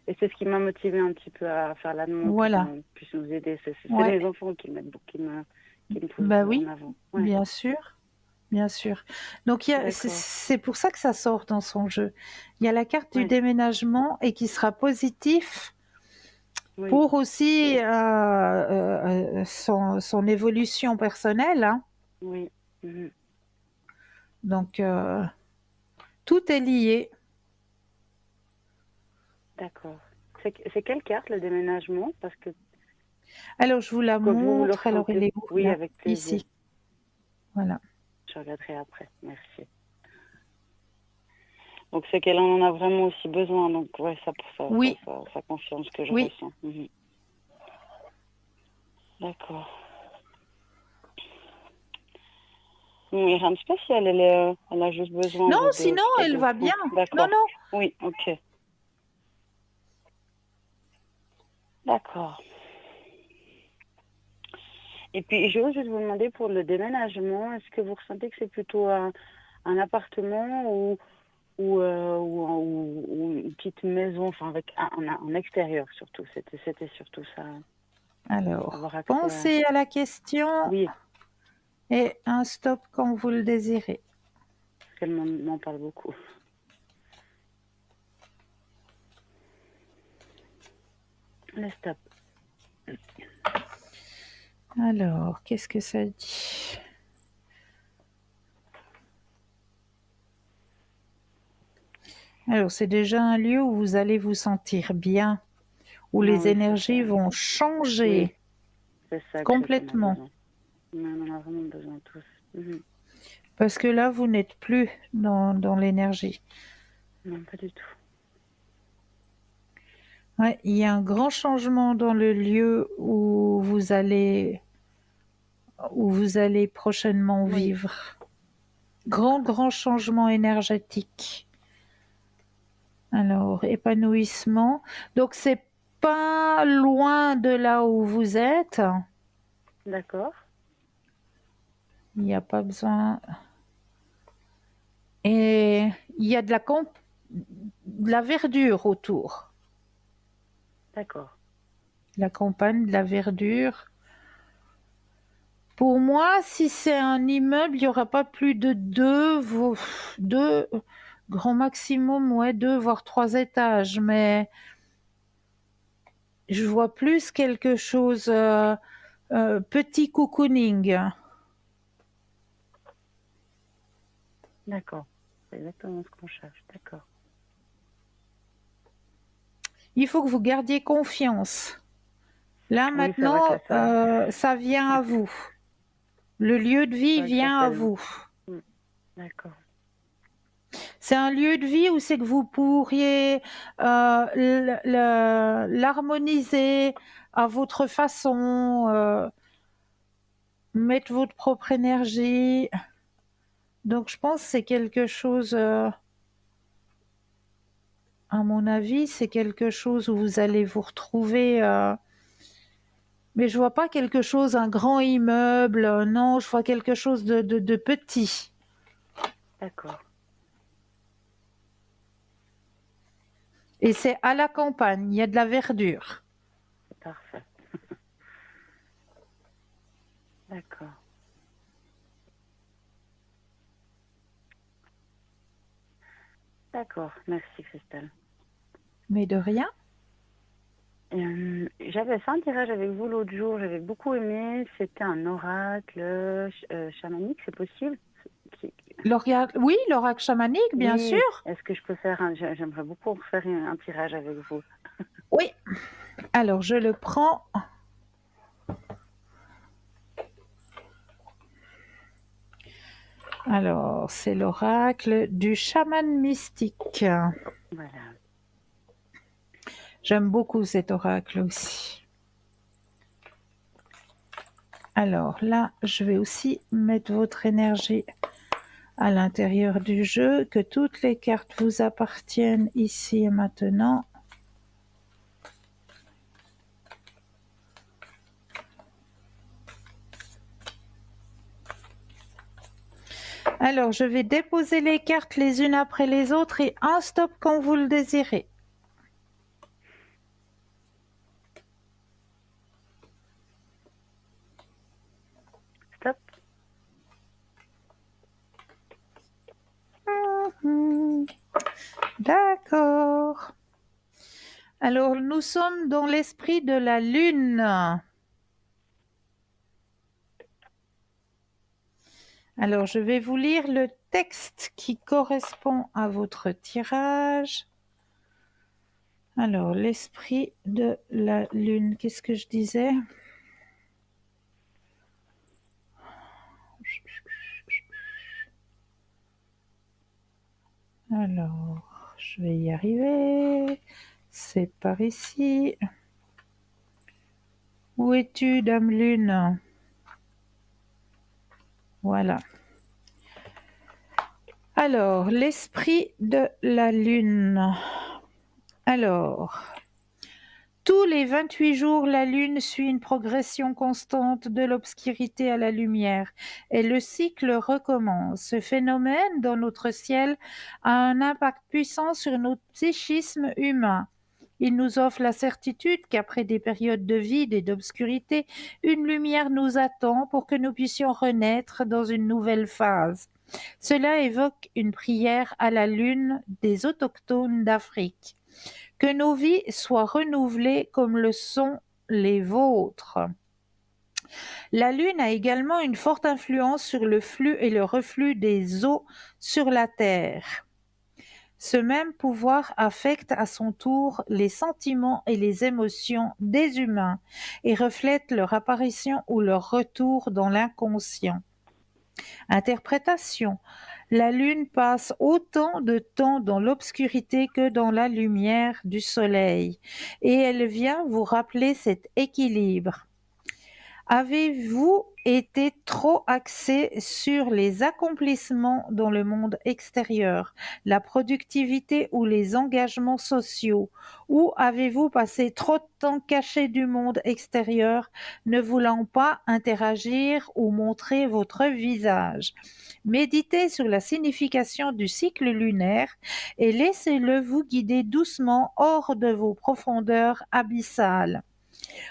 et c'est ce qui m'a motivée un petit peu à faire la demande Voilà. pour qu'on puisse nous aider. C'est Ouais. mes enfants qui me poussent Bah oui, en avant. Ouais. bien sûr. Bien sûr. Donc D'accord. c'est pour ça que ça sort dans son jeu. Il y a la carte du Ouais. déménagement et qui sera positif Oui. pour aussi son évolution personnelle, hein. Oui. Mhm. Donc tout est lié. D'accord. C'est quelle carte, le déménagement? Parce que Alors je vous la comme vous le montre. Alors elle ressentez. est où Oui, là? avec plaisir. Ici. Voilà. Je regarderai après. Merci. Donc c'est qu'elle en a vraiment aussi besoin. Donc ouais, Oui. ça confirme ce que je Oui. ressens. Mhm. D'accord. Mais rien de spécial, elle a juste besoin Non, de sinon elle va bien. D'accord. Non, non. Oui, ok. D'accord. Et puis, je veux juste vous demander pour le déménagement, est-ce que vous ressentez que c'est plutôt un appartement ou une petite maison, enfin avec un extérieur surtout. C'était surtout ça. Alors, Avoir accès pensez à la question Oui, et un stop quand vous le désirez. parce qu'elle m'en parle beaucoup. Le stop. Alors, qu'est-ce que ça dit? Alors, c'est déjà un lieu où vous allez vous sentir bien, où les oui, énergies vont changer. Oui, c'est ça que complètement. on en a vraiment besoin tous. Mhm. Parce que là, vous n'êtes plus dans l'énergie. Non, pas du tout. Ouais, il y a un grand changement dans le lieu où vous allez prochainement Oui. vivre. Grand changement énergétique. Alors, épanouissement. Donc, c'est pas loin de là où vous êtes. D'accord. Il n'y a pas besoin. Et il y a de la verdure autour. D'accord. La campagne, de la verdure. Pour moi, si c'est un immeuble, il n'y aura pas plus de deux, grand maximum, ouais, 2 voire 3 étages. Mais je vois plus quelque chose, petit cocooning. D'accord. C'est exactement ce qu'on cherche. D'accord. Il faut que vous gardiez confiance. Là, Oui, c'est vrai que maintenant, ça vient à vous. Le lieu de vie c'est vrai que vient ça à fait vous. D'accord. C'est un lieu de vie où c'est que vous pourriez l'harmoniser à votre façon, mettre votre propre énergie. Donc, je pense que c'est quelque chose, à mon avis, c'est quelque chose où vous allez vous retrouver. Mais je vois pas quelque chose, un grand immeuble. Non, je vois quelque chose de petit. D'accord. Et c'est à la campagne, il y a de la verdure. C'est parfait. D'accord. D'accord. Merci, Christelle. Mais de rien. J'avais fait un tirage avec vous l'autre jour, j'avais beaucoup aimé. C'était un oracle chamanique, c'est possible? Oui, l'oracle chamanique, bien Oui. sûr. Est-ce que je peux faire j'aimerais beaucoup faire un tirage avec vous. Oui. Alors, je le prends. Alors, c'est l'oracle du chaman mystique. Voilà. J'aime beaucoup cet oracle aussi. Alors là, je vais aussi mettre votre énergie à l'intérieur du jeu, que toutes les cartes vous appartiennent ici et maintenant. Alors, je vais déposer les cartes les unes après les autres et un stop quand vous le désirez. Stop. D'accord. Alors, nous sommes dans l'esprit de la lune. Alors, je vais vous lire le texte qui correspond à votre tirage. Alors, l'esprit de la lune, qu'est-ce que je disais? Alors, je vais y arriver. C'est par ici. Où es-tu, Dame Lune? Voilà. Alors, l'esprit de la lune. Alors, tous les 28 jours, la lune suit une progression constante de l'obscurité à la lumière et le cycle recommence. Ce phénomène dans notre ciel a un impact puissant sur notre psychisme humain. Il nous offre la certitude qu'après des périodes de vide et d'obscurité, une lumière nous attend pour que nous puissions renaître dans une nouvelle phase. Cela évoque une prière à la lune des autochtones d'Afrique. Que nos vies soient renouvelées comme le sont les vôtres. La Lune a également une forte influence sur le flux et le reflux des eaux sur la Terre. Ce même pouvoir affecte à son tour les sentiments et les émotions des humains et reflète leur apparition ou leur retour dans l'inconscient. Interprétation. La Lune passe autant de temps dans l'obscurité que dans la lumière du Soleil, et elle vient vous rappeler cet équilibre. Avez-vous été trop axé sur les accomplissements dans le monde extérieur, la productivité ou les engagements sociaux, ou avez-vous passé trop de temps caché du monde extérieur, ne voulant pas interagir ou montrer votre visage? Méditez sur la signification du cycle lunaire et laissez-le vous guider doucement hors de vos profondeurs abyssales.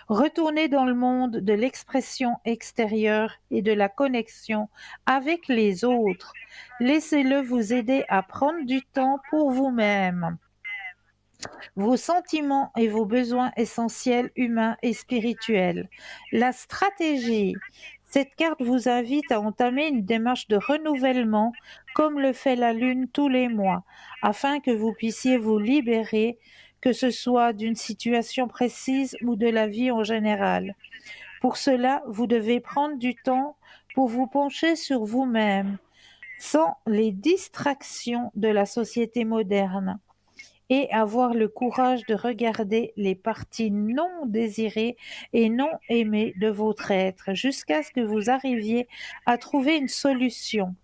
Retournez dans le monde de l'expression extérieure et de la connexion avec les autres. Laissez-le vous aider à prendre du temps pour vous-même. Vos sentiments et vos besoins essentiels humains et spirituels. La stratégie. Cette carte vous invite à entamer une démarche de renouvellement comme le fait la Lune tous les mois, afin que vous puissiez vous libérer, que ce soit d'une situation précise ou de la vie en général. Pour cela, vous devez prendre du temps pour vous pencher sur vous-même, sans les distractions de la société moderne, et avoir le courage de regarder les parties non désirées et non aimées de votre être jusqu'à ce que vous arriviez à trouver une solution.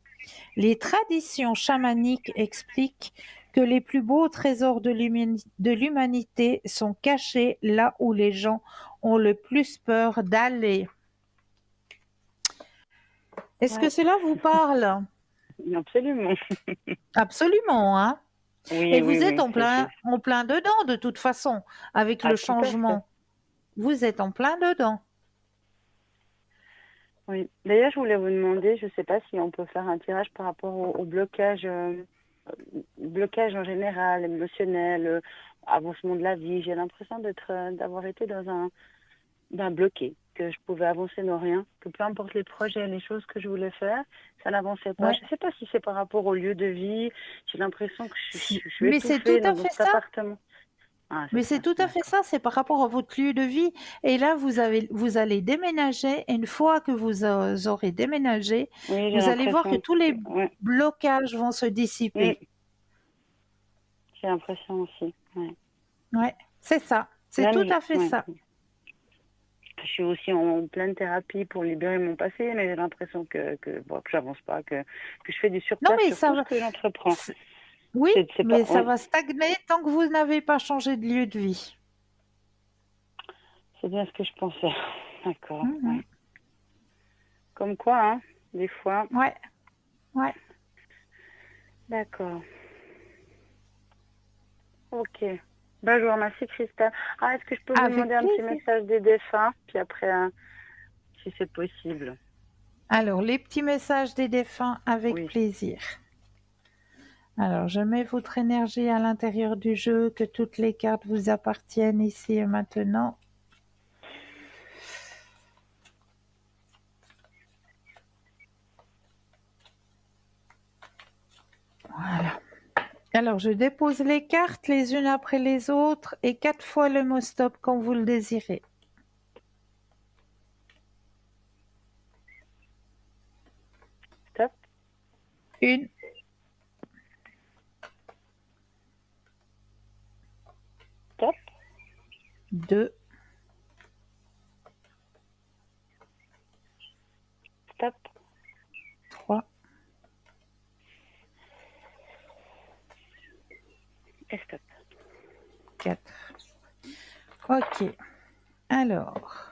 Les traditions chamaniques expliquent que les plus beaux trésors de l'humanité sont cachés là où les gens ont le plus peur d'aller. Est-ce que Ouais, cela vous parle? absolument. Absolument, hein? Et Oui, oui, vous êtes oui, c'est juste. en plein dedans de toute façon, avec Ah, le tout à fait. changement. Vous êtes en plein dedans. Oui. D'ailleurs, je voulais vous demander, je ne sais pas si on peut faire un tirage par rapport au blocage, blocage en général, émotionnel, avancement de la vie. J'ai l'impression d'avoir été dans d'un bloqué, que je pouvais avancer dans rien, que peu importe les projets, les choses que je voulais faire, ça n'avançait pas. Ouais. Je ne sais pas si c'est par rapport au lieu de vie. J'ai l'impression que je suis Mais c'est tout étouffée à dans fait cet ça. appartement. Ah, Mais c'est c'est ça, tout à fait d'accord. ça, c'est par rapport à votre lieu de vie. Et là, vous allez déménager. Et une fois que vous aurez déménagé, Oui, j'ai vous allez voir que l'impression. tous les Ouais. blocages vont se dissiper. J'ai l'impression aussi. Ouais. Ouais, c'est ça. C'est Même, tout à fait ouais. ça. je suis aussi en pleine thérapie pour libérer mon passé, mais j'ai l'impression que j'avance pas, que je fais du Non, surplace mais sur ça tout ce va. que j'entreprends. Oui, C'est pas, mais ça oui, va stagner tant que vous n'avez pas changé de lieu de vie. c'est bien ce que je pensais. D'accord, Mhm. ouais. Comme quoi, hein, des fois. Ouais, ouais. D'accord. Ok. Ben, je vous remercie, Christelle. Ah, est-ce que je peux vous Avec demander un petit plaisir. message des défunts, puis après, si c'est possible. Alors, les petits messages des défunts avec Oui. plaisir. Alors, je mets votre énergie à l'intérieur du jeu, que toutes les cartes vous appartiennent ici et maintenant. Voilà. Alors, je dépose les cartes les unes après les autres et 4 fois le mot stop quand vous le désirez. Stop. 1, Stop. 2, Stop. 3, Et stop. 4. Ok. Alors,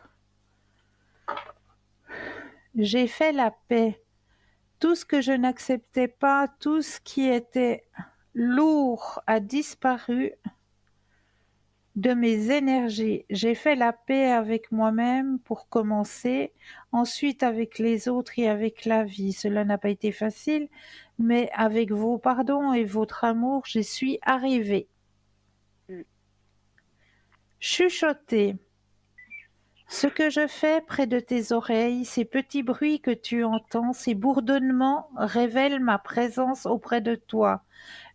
j'ai fait la paix. Tout ce que je n'acceptais pas, tout ce qui était lourd a disparu de mes énergies. J'ai fait la paix avec moi-même pour commencer, ensuite avec les autres et avec la vie. Cela n'a pas été facile, mais avec vos pardons et votre amour, j'y suis arrivée. Chuchoter. Ce que je fais près de tes oreilles, ces petits bruits que tu entends, ces bourdonnements révèlent ma présence auprès de toi.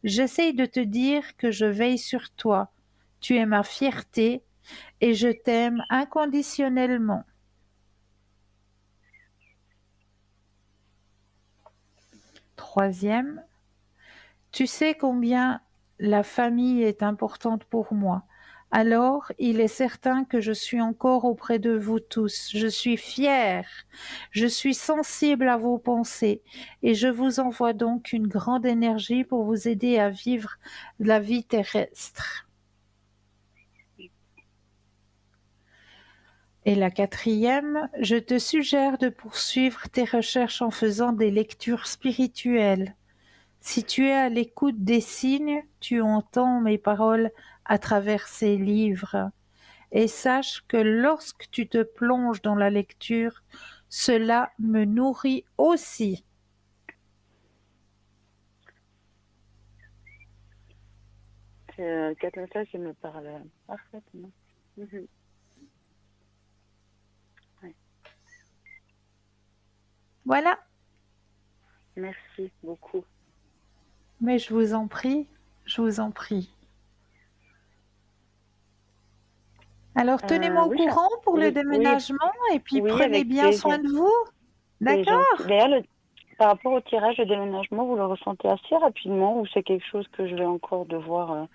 J'essaye de te dire que je veille sur toi. Tu es ma fierté et je t'aime inconditionnellement. Troisième, tu sais combien la famille est importante pour moi. Alors, il est certain que je suis encore auprès de vous tous. Je suis fière, je suis sensible à vos pensées et je vous envoie donc une grande énergie pour vous aider à vivre la vie terrestre. Et la quatrième, je te suggère de poursuivre tes recherches en faisant des lectures spirituelles. Si tu es à l'écoute des signes, tu entends mes paroles à travers ces livres. Et sache que lorsque tu te plonges dans la lecture, cela me nourrit aussi. C'est 4 messages qui me parlent parfaitement. Mhm. Ouais. Voilà, Merci beaucoup. mais je vous en prie, je vous en prie. Alors tenez-moi au Oui, courant pour le oui, déménagement et puis oui, prenez avec bien plaisir. soin de vous. C'est D'accord? gentil. D'ailleurs, par rapport au tirage de déménagement, vous le ressentez assez rapidement ou c'est quelque chose que je vais encore devoir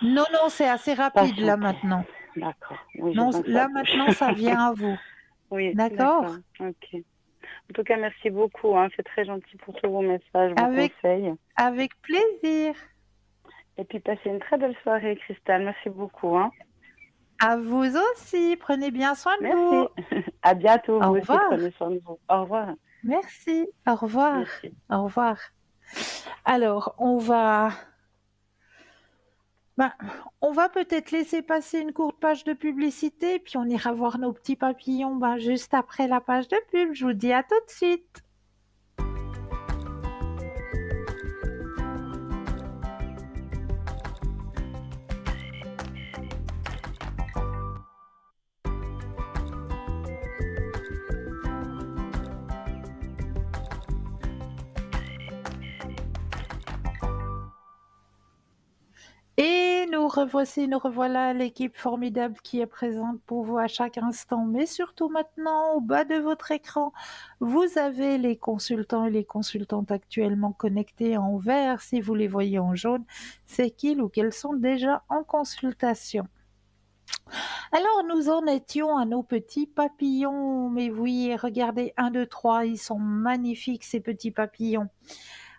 Non, non, c'est assez rapide là patienter? maintenant. D'accord. Oui, j'ai Non, besoin que ça là bouge. maintenant, ça vient à vous. Oui, D'accord? d'accord. Ok. En tout cas, merci beaucoup. Hein. C'est très gentil pour tous vos messages, vos Avec, conseils. avec plaisir. Et puis, passez une très belle soirée, Christelle. Merci beaucoup. Hein. À vous aussi. Prenez bien soin de vous. Merci. À bientôt. Au Vous aussi, revoir. prenez soin de vous. Au revoir. Merci. Au revoir. Merci. Au revoir. Alors, on va peut-être laisser passer une courte page de publicité, puis on ira voir nos petits papillons juste après la page de pub. Je vous dis à tout de suite. Et nous revoilà l'équipe formidable qui est présente pour vous à chaque instant, mais surtout maintenant, au bas de votre écran, vous avez les consultants et les consultantes actuellement connectés en vert. Si vous les voyez en jaune, c'est qu'ils ou qu'elles sont déjà en consultation. Alors, nous en étions à nos petits papillons. Mais oui, regardez, un, 2, 3, ils sont magnifiques, ces petits papillons.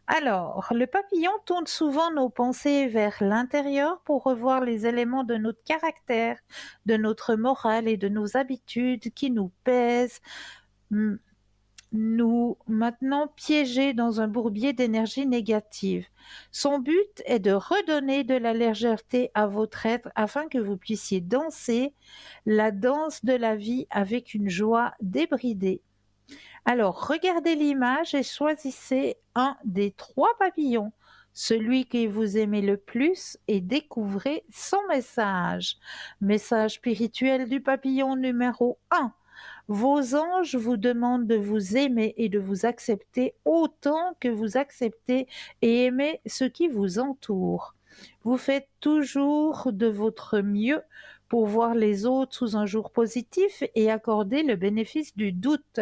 Alors, le papillon tourne souvent nos pensées vers l'intérieur pour revoir les éléments de notre caractère, de notre morale et de nos habitudes qui nous pèsent, mm, nous maintenant piégés dans un bourbier d'énergie négative. Son but est de redonner de la légèreté à votre être afin que vous puissiez danser la danse de la vie avec une joie débridée. Alors, regardez l'image et choisissez un des trois papillons, celui que vous aimez le plus, et découvrez son message. Message spirituel du papillon numéro 1. Vos anges vous demandent de vous aimer et de vous accepter autant que vous acceptez et aimez ce qui vous entoure. Vous faites toujours de votre mieux pour voir les autres sous un jour positif et accorder le bénéfice du doute.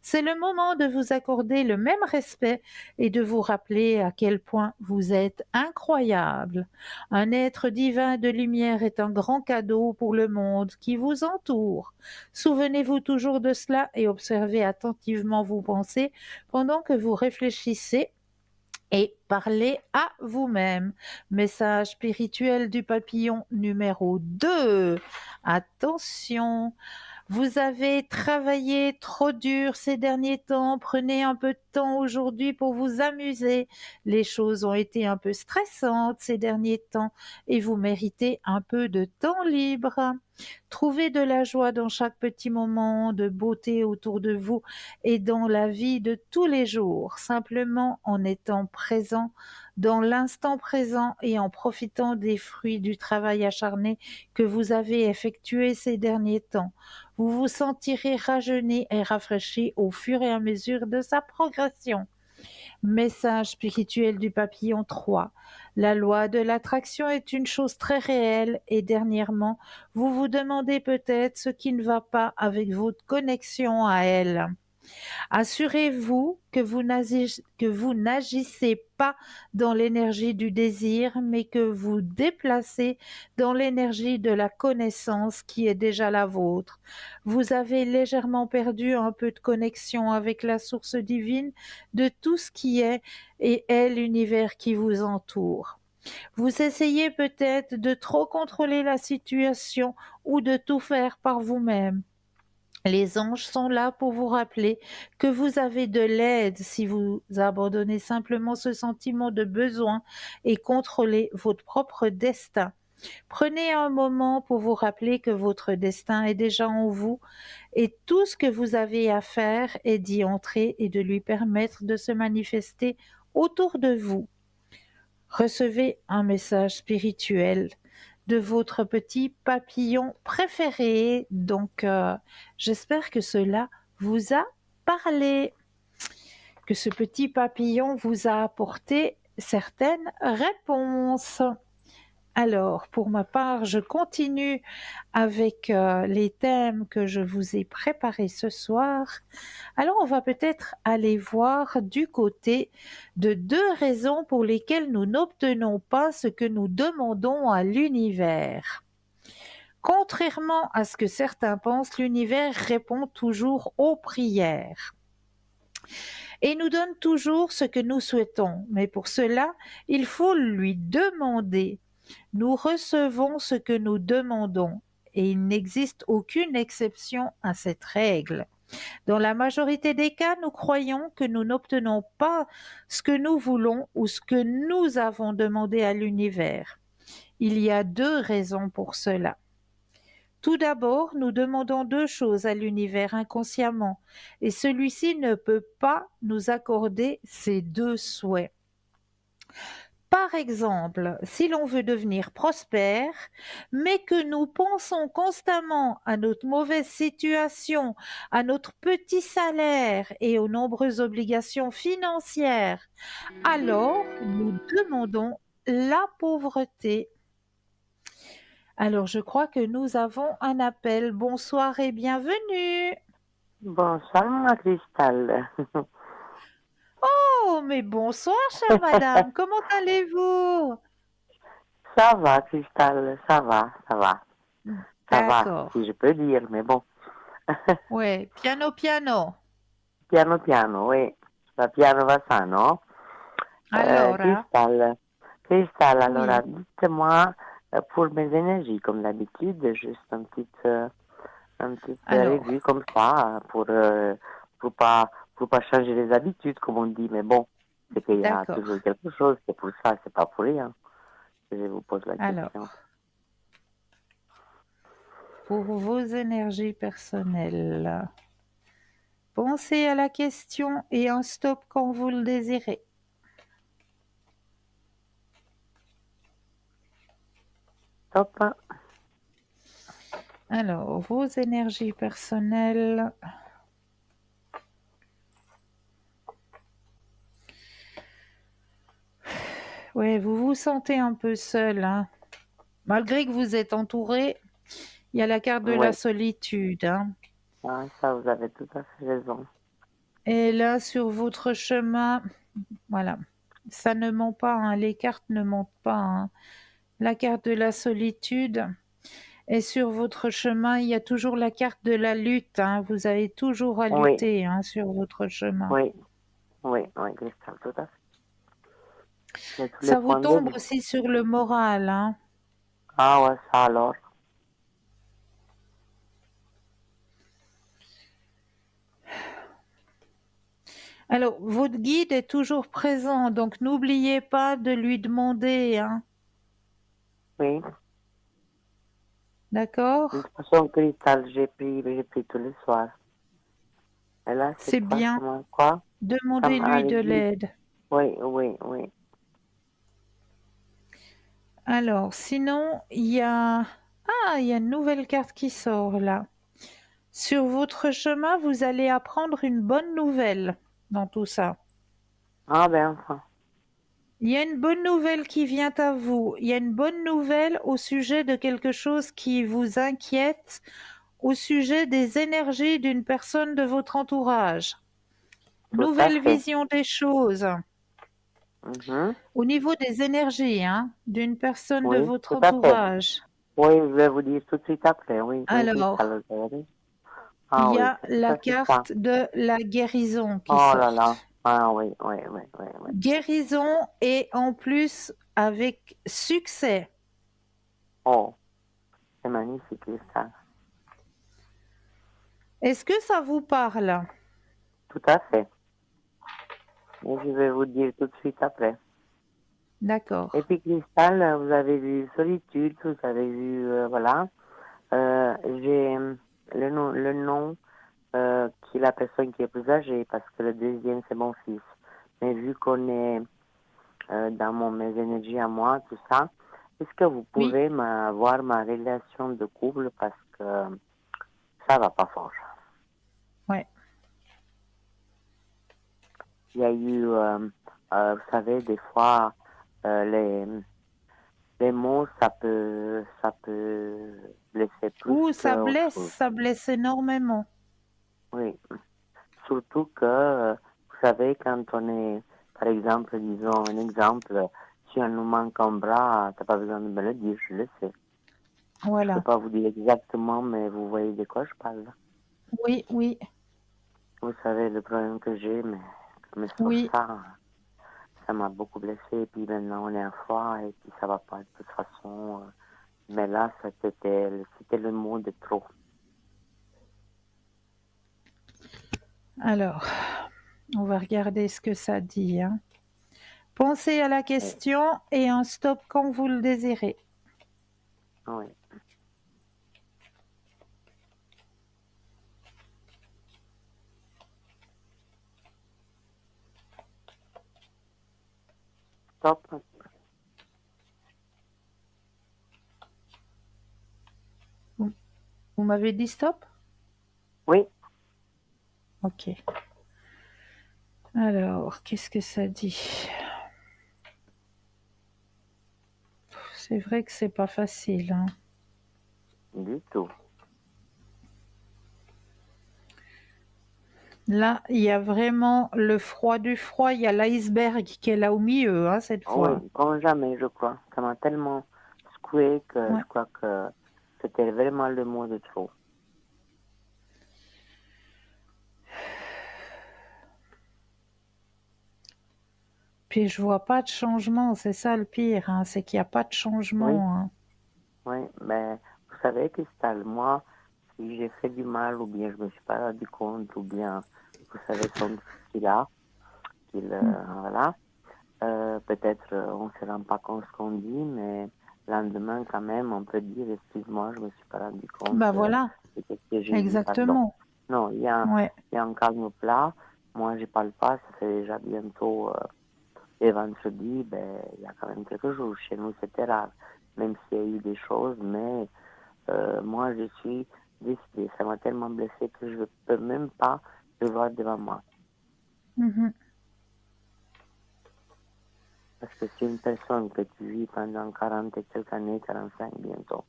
C'est le moment de vous accorder le même respect et de vous rappeler à quel point vous êtes incroyable. Un être divin de lumière est un grand cadeau pour le monde qui vous entoure. Souvenez-vous toujours de cela et observez attentivement vos pensées pendant que vous réfléchissez et parlez à vous-même. Message spirituel du papillon numéro 2. Attention, vous avez travaillé trop dur ces derniers temps. Prenez un peu de temps aujourd'hui pour vous amuser. Les choses ont été un peu stressantes ces derniers temps et vous méritez un peu de temps libre. Trouvez de la joie dans chaque petit moment de beauté autour de vous et dans la vie de tous les jours, simplement en étant présent dans l'instant présent et en profitant des fruits du travail acharné que vous avez effectué ces derniers temps. Vous vous sentirez rajeuni et rafraîchi au fur et à mesure de sa progression. Message spirituel du papillon 3. La loi de l'attraction est une chose très réelle et dernièrement, vous vous demandez peut-être ce qui ne va pas avec votre connexion à elle. Assurez-vous que vous n'agissez pas dans l'énergie du désir, mais que vous déplacez dans l'énergie de la connaissance qui est déjà la vôtre. Vous avez légèrement perdu un peu de connexion avec la source divine de tout ce qui est et est l'univers qui vous entoure. Vous essayez peut-être de trop contrôler la situation ou de tout faire par vous-même. Les anges sont là pour vous rappeler que vous avez de l'aide si vous abandonnez simplement ce sentiment de besoin et contrôlez votre propre destin. Prenez un moment pour vous rappeler que votre destin est déjà en vous et tout ce que vous avez à faire est d'y entrer et de lui permettre de se manifester autour de vous. Recevez un message spirituel de votre petit papillon préféré. Donc, j'espère que cela vous a parlé, que ce petit papillon vous a apporté certaines réponses. Alors, pour ma part, je continue avec les thèmes que je vous ai préparés ce soir. Alors, on va peut-être aller voir du côté de deux raisons pour lesquelles nous n'obtenons pas ce que nous demandons à l'univers. Contrairement à ce que certains pensent, l'univers répond toujours aux prières et nous donne toujours ce que nous souhaitons. Mais pour cela, il faut lui demander. Nous recevons ce que nous demandons et il n'existe aucune exception à cette règle. Dans la majorité des cas, nous croyons que nous n'obtenons pas ce que nous voulons ou ce que nous avons demandé à l'univers. Il y a deux raisons pour cela. Tout d'abord, nous demandons deux choses à l'univers inconsciemment et celui-ci ne peut pas nous accorder ces deux souhaits. Par exemple, si l'on veut devenir prospère, mais que nous pensons constamment à notre mauvaise situation, à notre petit salaire et aux nombreuses obligations financières, alors nous demandons la pauvreté. Alors, je crois que nous avons un appel. Bonsoir et bienvenue. Bonsoir, ma Cristal. Oh, mais bonsoir, chère madame. Comment allez-vous? Ça va, Cristal, ça va, ça va. Ça va, D'accord. si je peux dire, mais bon. Ouais, piano piano. Piano piano, oui. Va piano va sano. Allora, Cristal, oui, allora, dites-moi pour mes énergies, comme d'habitude, juste un petit alors, revue comme ça, pour pas changer les habitudes, comme on dit, mais bon, c'est qu'il y a d'accord. toujours quelque chose, c'est pour ça, c'est pas pour rien que je vous pose la Alors, question. pour vos énergies personnelles, pensez à la question et un stop quand vous le désirez. Top. Alors, vos énergies personnelles. Ouais, vous vous sentez un peu seul, hein. Malgré que vous êtes entouré, il y a la carte de la Oui, solitude, hein. ah, ça, vous avez tout à fait raison. Et là, sur votre chemin, voilà, ça ne ment pas, hein, les cartes ne mentent pas, hein. La carte de la solitude. Et sur votre chemin, il y a toujours la carte de la lutte, hein. Vous avez toujours à Oui, lutter, hein, sur votre chemin. oui, oui, Cristal, tout à fait. De tous les Ça vous points de tombe vue. aussi sur le moral, hein. Ah ouais, ça alors. Alors, votre guide est toujours présent, donc n'oubliez pas de lui demander, hein. Oui. De D'accord? toute façon, Cristal, j'ai pris tous les soirs. Et là, C'est c'est quoi? bien. Quoi? Comme Demandez-lui avec de lui. l'aide. Oui, oui, oui. Alors, sinon, il y a une nouvelle carte qui sort là. Sur votre chemin, vous allez apprendre une bonne nouvelle dans tout ça. Ah ben enfin. Il y a une bonne nouvelle qui vient à vous. Il y a une bonne nouvelle au sujet de quelque chose qui vous inquiète, au sujet des énergies d'une personne de votre entourage. Tout à Nouvelle fait. vision des choses. Mhm. Au niveau des énergies, hein, d'une personne de Oui, votre tout à fait. entourage. Oui, je vais vous dire tout de suite après. Oui, oui, Alors, Cristal, vous avez dit. il Ah y oui, a c'est tout la à fait ça. carte de la guérison qui Oh là sort. là. Ah oui, oui, oui, oui, oui. Guérison et en plus avec succès. Oh, c'est magnifique, Cristal. Est-ce que ça vous parle? Tout à fait. Et je vais vous dire tout de suite après. Et D'accord. puis, Cristal, vous avez vu Solitude, vous avez vu, voilà. J'ai le nom qui est la personne qui est plus âgée, parce que le deuxième, c'est mon fils. Mais vu qu'on est dans mes énergies à moi, tout ça, est-ce que vous Oui, pouvez voir ma relation de couple, parce que ça va pas fort. ouais. Il y a eu, vous savez, des fois, les mots, ça peut blesser plus Ouh, qu'autre chose. ça blesse énormément. Oui. Surtout que, vous savez, quand on est, par exemple, disons un exemple, si on nous manque un bras, t'as pas besoin de me le dire, je le sais. Je peux Voilà. pas vous dire exactement, mais vous voyez de quoi je parle. Oui, oui, Vous savez le problème que j'ai, mais sur oui. ça, ça m'a beaucoup blessé. Et puis maintenant, on est à froid, et puis ça va pas de toute façon. Mais là, c'était le mot de trop. Alors, on va regarder ce que ça dit, hein. Pensez à la Oui. question et un stop quand vous le désirez. Oui. Stop. Vous, vous m'avez dit stop? Oui. Ok. Alors, qu'est-ce que ça dit? C'est vrai que c'est pas facile, hein. Du tout. Là, il y a vraiment le froid du froid, il y a l'iceberg qui est là au milieu, hein, cette Oui, fois. comme jamais, je crois. Ça m'a tellement secoué que Ouais. je crois que c'était vraiment le mot de trop. Puis je vois pas de changement, c'est ça le pire, hein, c'est qu'il n'y a pas de Oui, changement. Hein. oui, mais vous savez, Cristal, moi, si j'ai fait du mal ou bien je me suis pas rendu compte ou bien, vous savez, son qu'il a, voilà, peut-être on se rend pas compte ce qu'on dit, mais le lendemain, quand même, on peut dire, excuse-moi, je me suis pas rendu compte Bah voilà, de ce que j'ai dit, pardon. exactement. Non, Ouais. il y a un calme plat. Moi, je parle pas, ça fait déjà bientôt, et vendredi, ben, il y a quand même quelques jours. Chez nous, c'était rare, même s'il y a eu des choses, mais moi, je suis décidée. Ça m'a tellement blessée que je ne peux même pas le voir devant moi. Mhm. Parce que c'est une personne que tu vis pendant 40 et quelques années, 45 bientôt.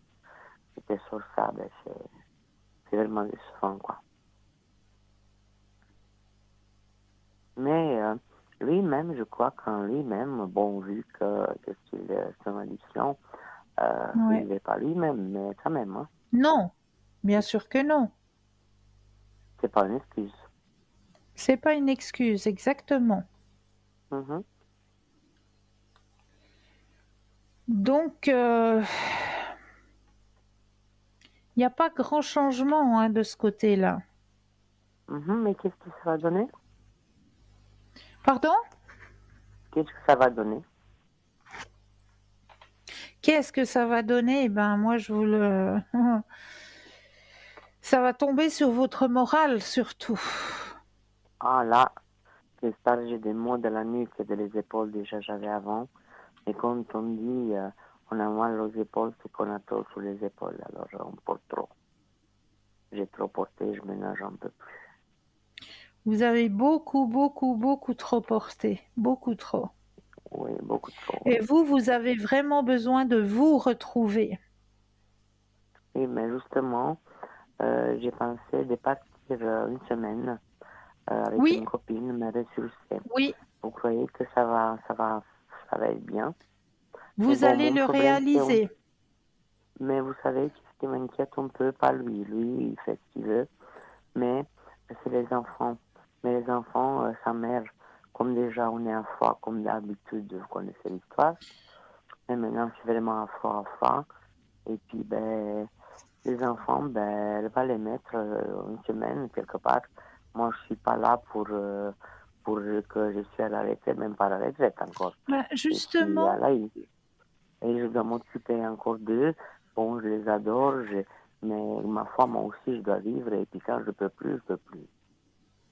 Et tu es sur ça, ben, c'est vraiment décevant, quoi. Mais lui-même, je crois qu'en lui-même, bon, vu que c'est son addiction, Ouais. il n'est pas lui-même, mais quand même, hein, Non, bien sûr que non. c'est pas une excuse. C'est pas une excuse, exactement. Mhm. Donc, il n'y a pas grand changement hein, de ce côté-là. Mhm, mais qu'est-ce que ça va donner? Pardon? Qu'est-ce que ça va donner? Qu'est-ce que ça va donner? Ben, moi, je vous le... Ça va tomber sur votre morale, surtout. Ah là, Cristal, j'ai des maux de la nuque et de les épaules déjà j'avais avant. Et quand on dit on a mal aux épaules, c'est qu'on a trop sur les épaules. Alors on porte trop. J'ai trop porté, je ménage un peu plus. Vous avez beaucoup trop porté. Beaucoup trop. Oui, beaucoup trop. Et vous avez vraiment besoin de vous retrouver. Oui, mais justement, j'ai pensé de partir une semaine avec Oui, une copine, me ressourcer. oui, Vous croyez que ça va être bien? Mais vous bon, allez mon le problème, c'est... réaliser. Mais vous savez, ce qui m'inquiète un peu, pas lui. Lui, il fait ce qu'il veut. Mais c'est les enfants. Mais les enfants, sa mère, comme déjà on est à froid, comme d'habitude, vous connaissez l'histoire. Mais maintenant, c'est vraiment à froid. Et puis, ben, les enfants, ben, elle va les mettre une semaine quelque part. Moi, je suis pas là pour que je suis à la retraite, même pas à la retraite encore. Ben, Je suis à justement, la et je dois m'occuper encore d'eux. Bon, je les adore, mais ma foi, moi aussi, je dois vivre. Et puis quand je peux plus, je peux plus.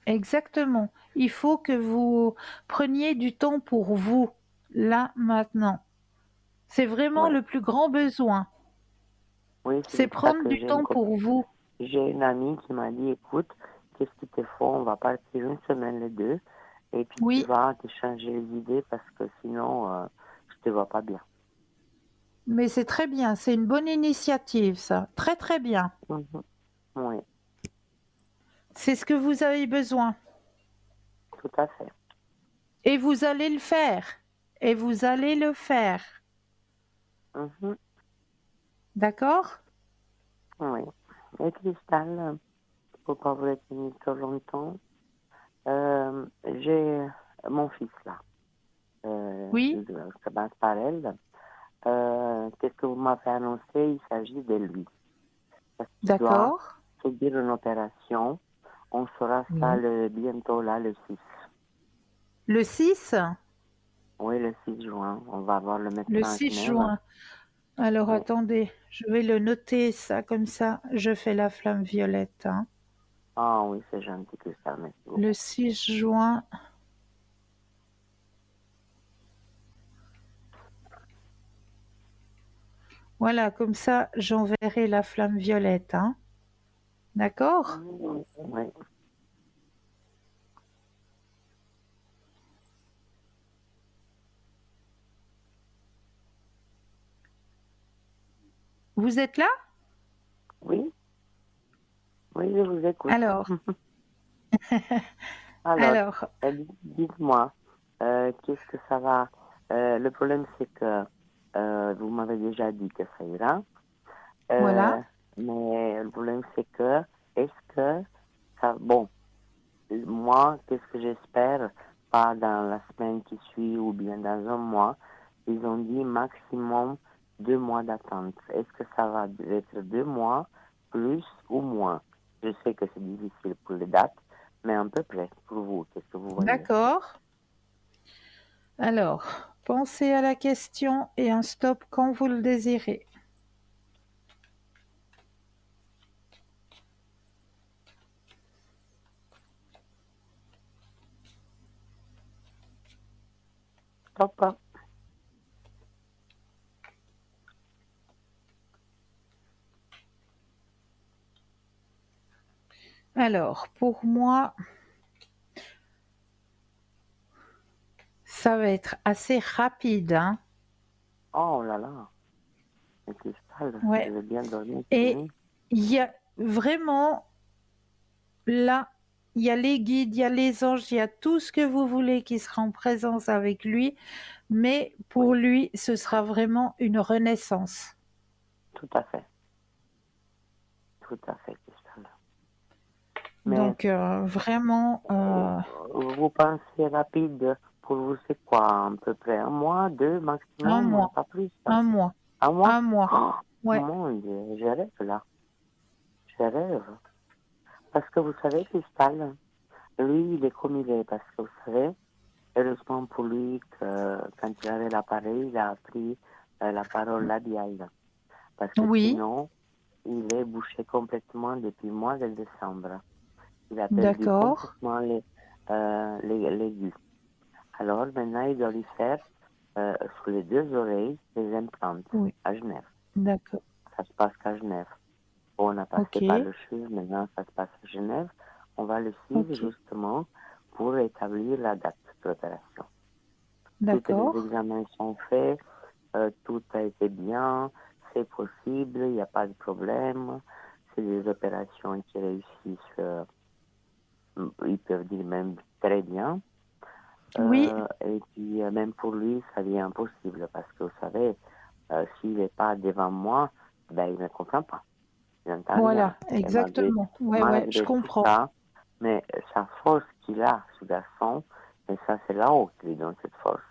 exactement. Il faut que vous preniez du temps pour vous, là, maintenant. C'est vraiment Ouais. le plus grand besoin. Oui, c'est C'est pour ça prendre que du temps pour vous. j'ai une amie qui m'a dit, écoute, qu'est-ce qu'il te faut? On va partir une semaine les deux. Et puis tu Oui, vas te changer les idées parce que sinon, je te vois pas bien. mais c'est très bien. C'est une bonne initiative, ça. Très, très bien. Mhm. Oui, C'est ce que vous avez besoin. tout à fait. Et vous allez le faire. Et vous allez le faire. Mhm. D'accord? Oui. Et Cristal, pour pas vous retenir trop longtemps, j'ai mon fils là. Oui, Je commence par elle. Qu'est-ce que vous m'avez annoncé? Il s'agit de lui. Parce qu'il doit d'accord. subir une opération. On saura ça Oui. bientôt, là, le 6. Le 6? Oui, le 6 juin. On va voir le Le médecin à 6 Genève. juin. Alors Oui. attendez, je vais le noter ça comme ça. Je fais la flamme violette. Hein. Ah oui, c'est gentil que ça, merci Le beaucoup. 6 juin. Voilà, comme ça, j'enverrai la flamme violette. Hein. D'accord? Oui. Vous êtes là? Oui, oui, je vous écoute. Alors, Alors, alors, dites-moi, qu'est-ce que ça va? Le problème, c'est que vous m'avez déjà dit que ça ira. voilà. Mais le problème, c'est que, est-ce que ça, bon, moi, qu'est-ce que j'espère, pas dans la semaine qui suit ou bien dans un mois, ils ont dit maximum 2 mois d'attente. Est-ce que ça va être 2 mois, plus ou moins? Je sais que c'est difficile pour les dates, mais à peu près, pour vous, qu'est-ce que vous voyez? D'accord. Alors, pensez à la question et un stop quand vous le désirez. Stop. Alors, pour moi, ça va être assez rapide, hein. Oh là là, le cristal, je Ouais. vais bien dormir. Et Oui. il y a vraiment, là, il y a les guides, il y a les anges, il y a tout ce que vous voulez qui sera en présence avec lui, mais pour Oui, lui, ce sera vraiment une renaissance. tout à fait. Tout à fait, cristal. Mais Donc, vraiment, vous pensez rapide, pour vous, c'est quoi, à peu près 1 mois, 2 un maximum, mois, pas plus, hein? un mois, 1 mois? un mois. Oh, Ouais. mon Dieu, je rêve là. Je rêve. Parce que vous savez, Cristal, lui, il est comme il est. Parce que vous savez, heureusement pour lui, que quand il avait l'appareil, il a appris la parole labiale. Parce que Oui, sinon, il est bouché complètement depuis le mois de décembre. Il a perdu d'accord. complètement les yeux. Alors maintenant, il doit lui faire sur les 2 oreilles des implants Oui, à Genève. d'accord. Ça se passe qu'à Genève. On a passé par Ok, le CHUV, maintenant ça se passe à Genève. On va le suivre ok, justement pour établir la date de l'opération. Tous les d'accord. examens sont faits, tout a été bien, c'est possible, il n'y a pas de problème. C'est des opérations qui réussissent, ils peuvent dire même très bien. Oui, Et puis même pour lui, ça devient impossible parce que vous savez, s'il n'est pas devant moi, ben, il ne comprend pas. Il n'entend rien. voilà, Et malgré, exactement. Ouais, ouais, je malgré tout comprends. ça, mais sa force qu'il a, ce garçon, et ça c'est là-haut qui lui donne cette force.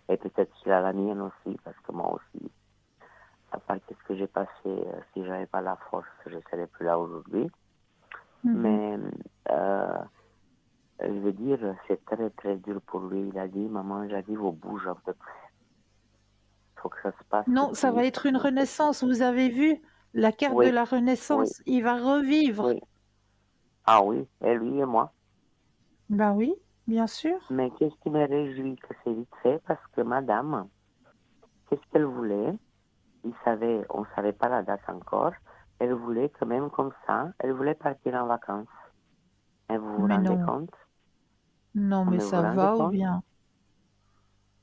Et peut-être qu'il a la mienne aussi, parce que moi aussi, à part qu'est-ce que j'ai passé, si j'avais pas la force, je ne serais plus là aujourd'hui. Mhm. Mais je veux dire, c'est très très dur pour lui. Il a dit, maman, j'arrive au bout, j'en peux plus. Il faut que ça se passe tout Non, de ça va suite. être une J'en peux plus. renaissance. Vous avez vu la carte de Oui, la oui, renaissance. Il va revivre. oui. Ah oui, et lui et moi. Ben oui, bien sûr. Mais qu'est-ce qui me réjouit que c'est vite fait, parce que madame, qu'est-ce qu'elle voulait? On ne savait pas la date encore. Elle voulait que même comme ça, elle voulait partir en vacances. Et vous vous Mais rendez non, compte? non, Ah, mais mais vous vous ça rendez va ou compte? bien?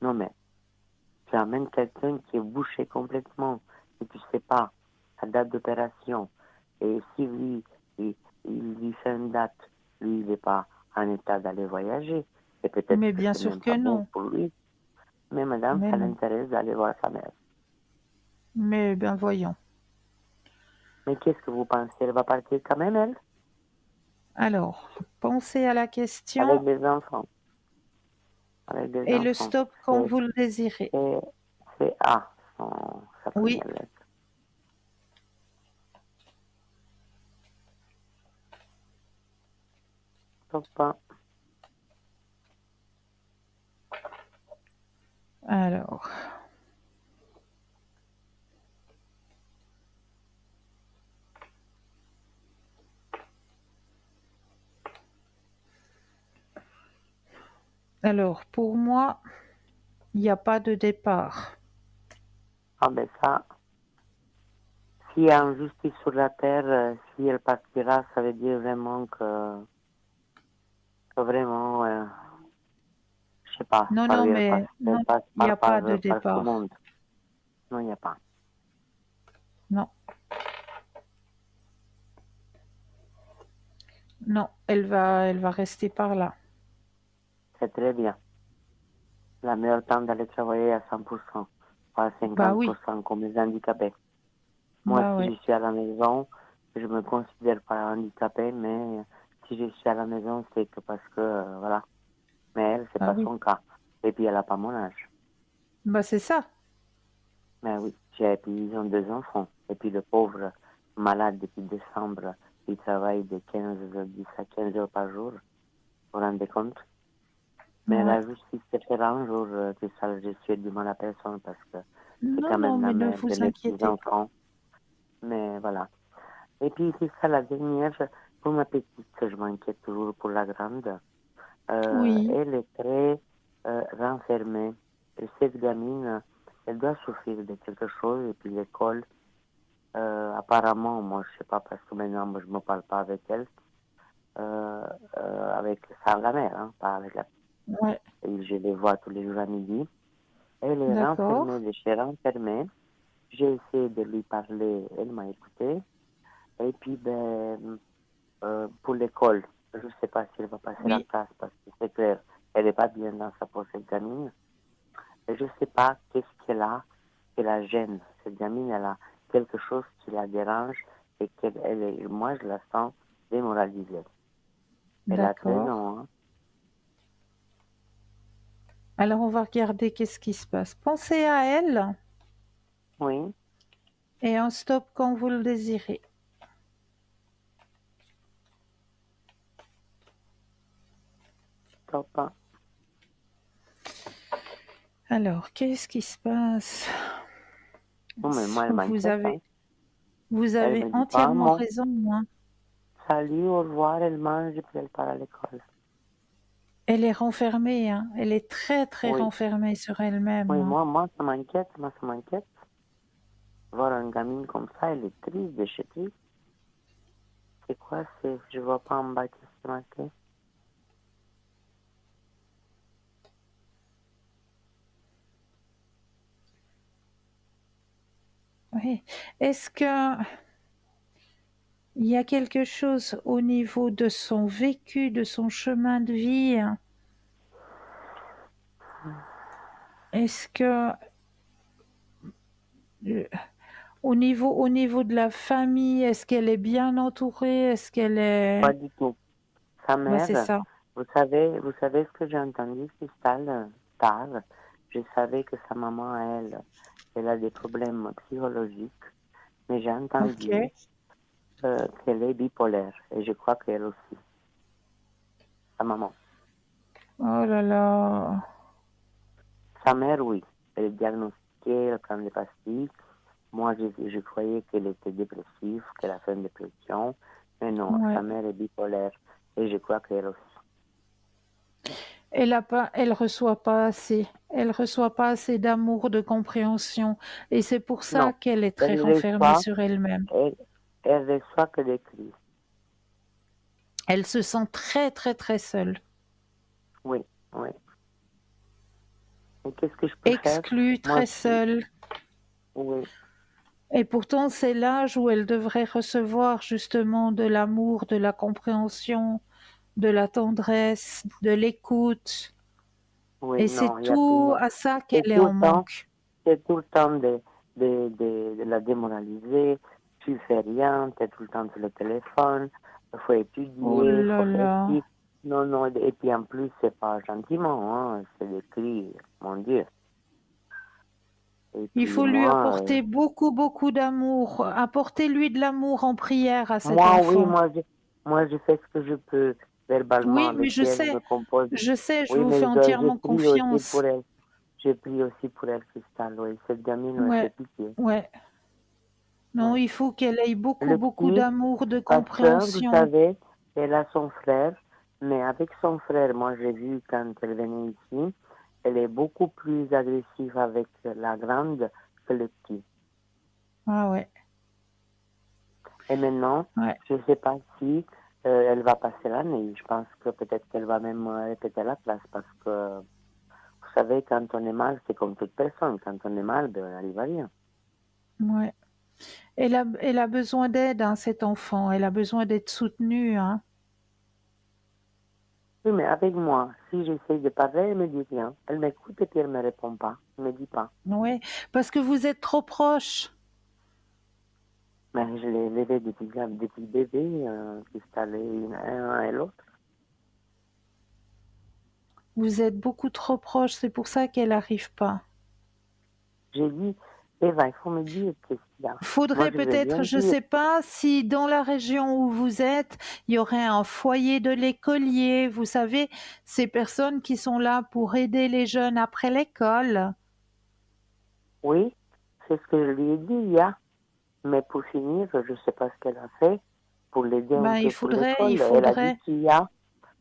Non mais, tu amènes quelqu'un qui est bouché complètement et tu sais pas la date d'opération. Et si lui, il lui fait une date, lui, il n'est pas en état d'aller voyager. Et peut-être Mais que bien c'est sûr même que pas bon non. pour lui. Mais madame, Mais ça non. l'intéresse d'aller voir sa mère. Mais ben voyons. Mais qu'est-ce que vous pensez? Elle va partir quand même, elle? Alors, pensez à la Avec question des enfants. Avec des et le enfants. stop quand C'est vous le désirez. c'est- c'est A, sa Oui, première lettre. Stop. alors. Alors, pour moi, il n'y a pas de départ. Ah ben ça, s'il y a injustice sur la terre, si elle partira, ça veut dire vraiment que vraiment, je sais pas, Non, par, non, elle non, passe il n'y a pas de par ce départ. monde. Non, il n'y a pas. Non, non, elle va rester par là. C'est très bien. La meilleure temps d'aller travailler à 100%, pas à Bah oui, 50% comme les handicapés. Moi, bah si ouais. je suis à la maison, je me considère pas handicapée, mais si je suis à la maison, c'est que parce que, voilà. Mais elle, c'est Ah pas oui, son cas. Et puis, elle a pas mon âge. bah c'est ça. Mais oui, puis ils ont 2 enfants. Et puis, le pauvre, malade depuis décembre, il travaille de 10 à 15 heures par jour. Vous vous rendez compte? Mais Ouais. la justice se fera un jour que ça, je suis du mal à personne parce que c'est Non, quand non, même la mais ne mère de vous mes inquiétez pas. petits-enfants. Mais voilà. Et puis, c'est ça la dernière. Pour ma petite, je m'inquiète toujours pour la grande. Oui, Elle est très renfermée. Et cette gamine, elle doit souffrir de quelque chose. Et puis l'école, apparemment, moi je sais pas parce que maintenant moi, je me parle pas avec elle, avec la mère, hein, pas avec la. ouais, Et je les vois tous les jours à midi. Elle est renfermée d'accord. de chez renfermée. J'ai essayé de lui parler, elle m'a écouté. Et puis, pour l'école, je ne sais pas si elle va passer la Oui, classe parce que c'est clair, elle n'est pas bien dans sa peau, cette gamine. Et je ne sais pas qu'est-ce qu'elle a qui la gêne. Cette gamine, elle a quelque chose qui la dérange et moi, je la sens démoralisée. Elle a 13 d'accord. ans, hein. Alors on va regarder qu'est-ce qui se passe. Pensez à elle Oui, et un stop quand vous le désirez. top, hein. Alors, qu'est-ce qui se passe? Non, mais moi, elle Vous m'inquiète, hein. avez, vous Elle avez me dit pas un entièrement mot. raison, hein. Salut, au revoir, elle mange et puis elle part à l'école. Elle est renfermée, hein. Elle est très, très Oui, renfermée sur elle-même, oui, hein. moi, ça m'inquiète, Voir une gamine comme ça, elle est triste, de chez triste. C'est quoi, je vois pas en bas qu'est-ce qui est marqué. Oui. Est-ce que il y a quelque chose au niveau de son vécu, de son chemin de vie, hein? Est-ce que euh, au niveau de la famille, est-ce qu'elle est bien entourée? Est-ce qu'elle Pas est... du tout. Sa Bah, c'est mère, ça. vous savez ce que j'ai entendu, Cristal, tard. Je savais que sa maman, elle a des problèmes psychologiques, mais j'ai Ok. entendu qu'elle est bipolaire, et je crois qu'elle aussi, sa maman. Oh là là. Sa mère, oui, elle est diagnostiquée, elle prend des pastilles. Moi, je croyais qu'elle était dépressive, qu'elle a fait une dépression, mais non, sa Ouais. mère est bipolaire, et je crois qu'elle aussi. Elle reçoit pas assez. Elle reçoit pas assez d'amour, de compréhension. Et c'est pour ça Non, qu'elle est très elle renfermée reçoit, sur elle-même. elle, elle reçoit que des crises. Elle se sent très, très, très seule. Oui, oui. Et qu'est-ce que je peux faire? Exclue, Moi, très seule. oui, Et pourtant, c'est l'âge où elle devrait recevoir justement de l'amour, de la compréhension, de la tendresse, de l'écoute. oui, Et c'est non, il y a plus, tout non. à ça C'est qu'elle est tout en le temps, manque. c'est tout le temps de la démoraliser. Tu fais rien, tu es tout le temps sur le téléphone, il faut Oh étudier, il là faut faire là. ci. Non, non, et puis en plus, c'est pas gentiment, hein, c'est des cris, mon Dieu. Et Il puis faut lui moi, apporter beaucoup, beaucoup d'amour. Apportez-lui de l'amour en prière à cet moi, oui, enfant. moi, je fais ce que je peux verbalement Oui, mais avec elle, je me compose. je sais, je Oui, vous mais fais je entièrement prie aussi confiance. pour elle. Je prie aussi pour elle, Cristal, oui. Cette gamine, ouais, Ouais, c'est pitié. ouais. Non, Ouais. il faut qu'elle ait beaucoup, Le beaucoup petit, d'amour, de parce que, vous compréhension. savez, elle a son frère, mais avec son frère, moi j'ai vu quand elle venait ici, elle est beaucoup plus agressive avec la grande que le petit. Ah ouais, Et maintenant, ouais. je ne sais pas si elle va passer l'année. Je pense que peut-être qu'elle va même répéter la classe parce que, vous savez, quand on est mal, c'est comme toute personne. Quand on est mal, ben, on n'arrive à rien. Ouais. Elle a besoin d'aide, hein, cet enfant. Elle a besoin d'être soutenue, hein. Oui, mais avec moi, si j'essaye de parler, elle me dit rien. Elle m'écoute et puis elle ne me répond pas. Elle ne me dit pas. Ouais, parce que vous êtes trop proches. Mais je l'ai élevé depuis bébé, Cristal, un et l'autre. Vous êtes beaucoup trop proche, c'est pour ça qu'elle n'arrive pas. J'ai dit, Eva, il faut me dire qu'est-ce qu'il y a. Moi, Faudrait je vais peut-être, bien je ne dire. sais pas, si dans la région où vous êtes, il y aurait un foyer de l'écolier. Vous savez, ces personnes qui sont là pour aider les jeunes après l'école. Oui, c'est ce que je lui ai dit hier. Mais pour finir, je ne sais pas ce qu'elle a fait pour l'aider un Ben, peu pour l'école. Elle a dit qu'il y a,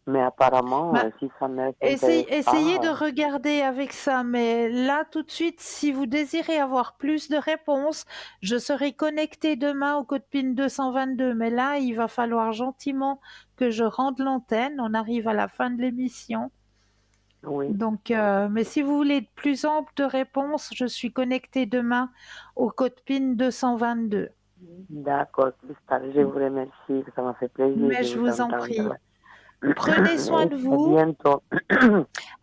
mais apparemment, Ben, si sa mère s'intéresse essayez de pas, regarder avec ça, mais là, tout de suite, si vous désirez avoir plus de réponses, je serai connectée demain au code PIN 222. Mais là, il va falloir gentiment que je rende l'antenne. On arrive à la fin de l'émission. oui, Donc, mais si vous voulez de plus ample de réponses, je suis connectée demain au code PIN 222. d'accord, Cristal, je vous remercie, ça m'a fait plaisir Mais de je vous vous en entendre. prie. Prenez soin de À vous. bientôt.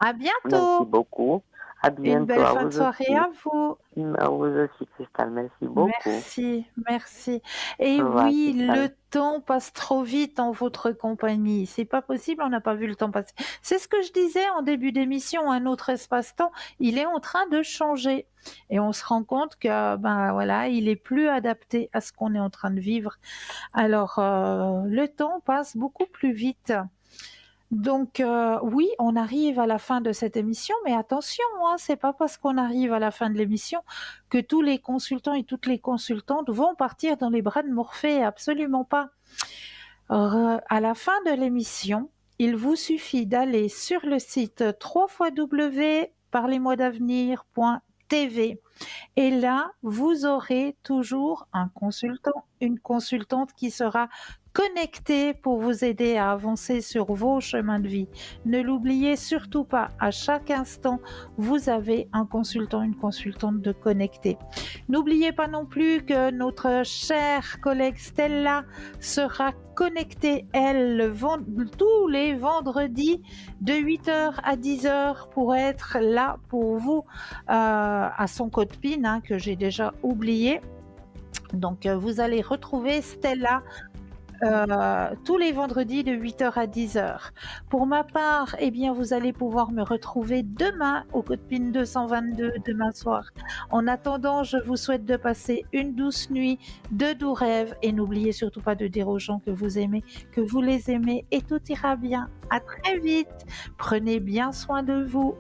À Merci bientôt. beaucoup. À Une bientôt belle à fin de vous soirée aussi. à vous. À vous aussi, Cristal. Merci beaucoup. Merci, merci. Et Au revoir, oui, le Cristal. temps passe trop vite en votre compagnie. C'est pas possible, on n'a pas vu le temps passer. C'est ce que je disais en début d'émission, un autre espace-temps, il est en train de changer. Et on se rend compte que, ben voilà, il est plus adapté à ce qu'on est en train de vivre. Alors, le temps passe beaucoup plus vite. Donc oui, on arrive à la fin de cette émission, mais attention, hein, c'est pas parce qu'on arrive à la fin de l'émission que tous les consultants et toutes les consultantes vont partir dans les bras de Morphée, absolument pas. À la fin de l'émission, il vous suffit d'aller sur le site www.parlez-moi-d'avenir.tv et là, vous aurez toujours un consultant, une consultante qui sera connectée pour vous aider à avancer sur vos chemins de vie. Ne l'oubliez surtout pas, à chaque instant, vous avez un consultant, une consultante de connecté. N'oubliez pas non plus que notre chère collègue Stella sera connectée, elle, tous les vendredis de 8h à 10h pour être là pour vous à son code PIN hein, que j'ai déjà oublié. Donc vous allez retrouver Stella tous les vendredis de 8h à 10h. Pour ma part, eh bien, vous allez pouvoir me retrouver demain au code PIN 222, demain soir. En attendant, je vous souhaite de passer une douce nuit, de doux rêves et n'oubliez surtout pas de dire aux gens que vous aimez, que vous les aimez et tout ira bien. À très vite. Prenez bien soin de vous.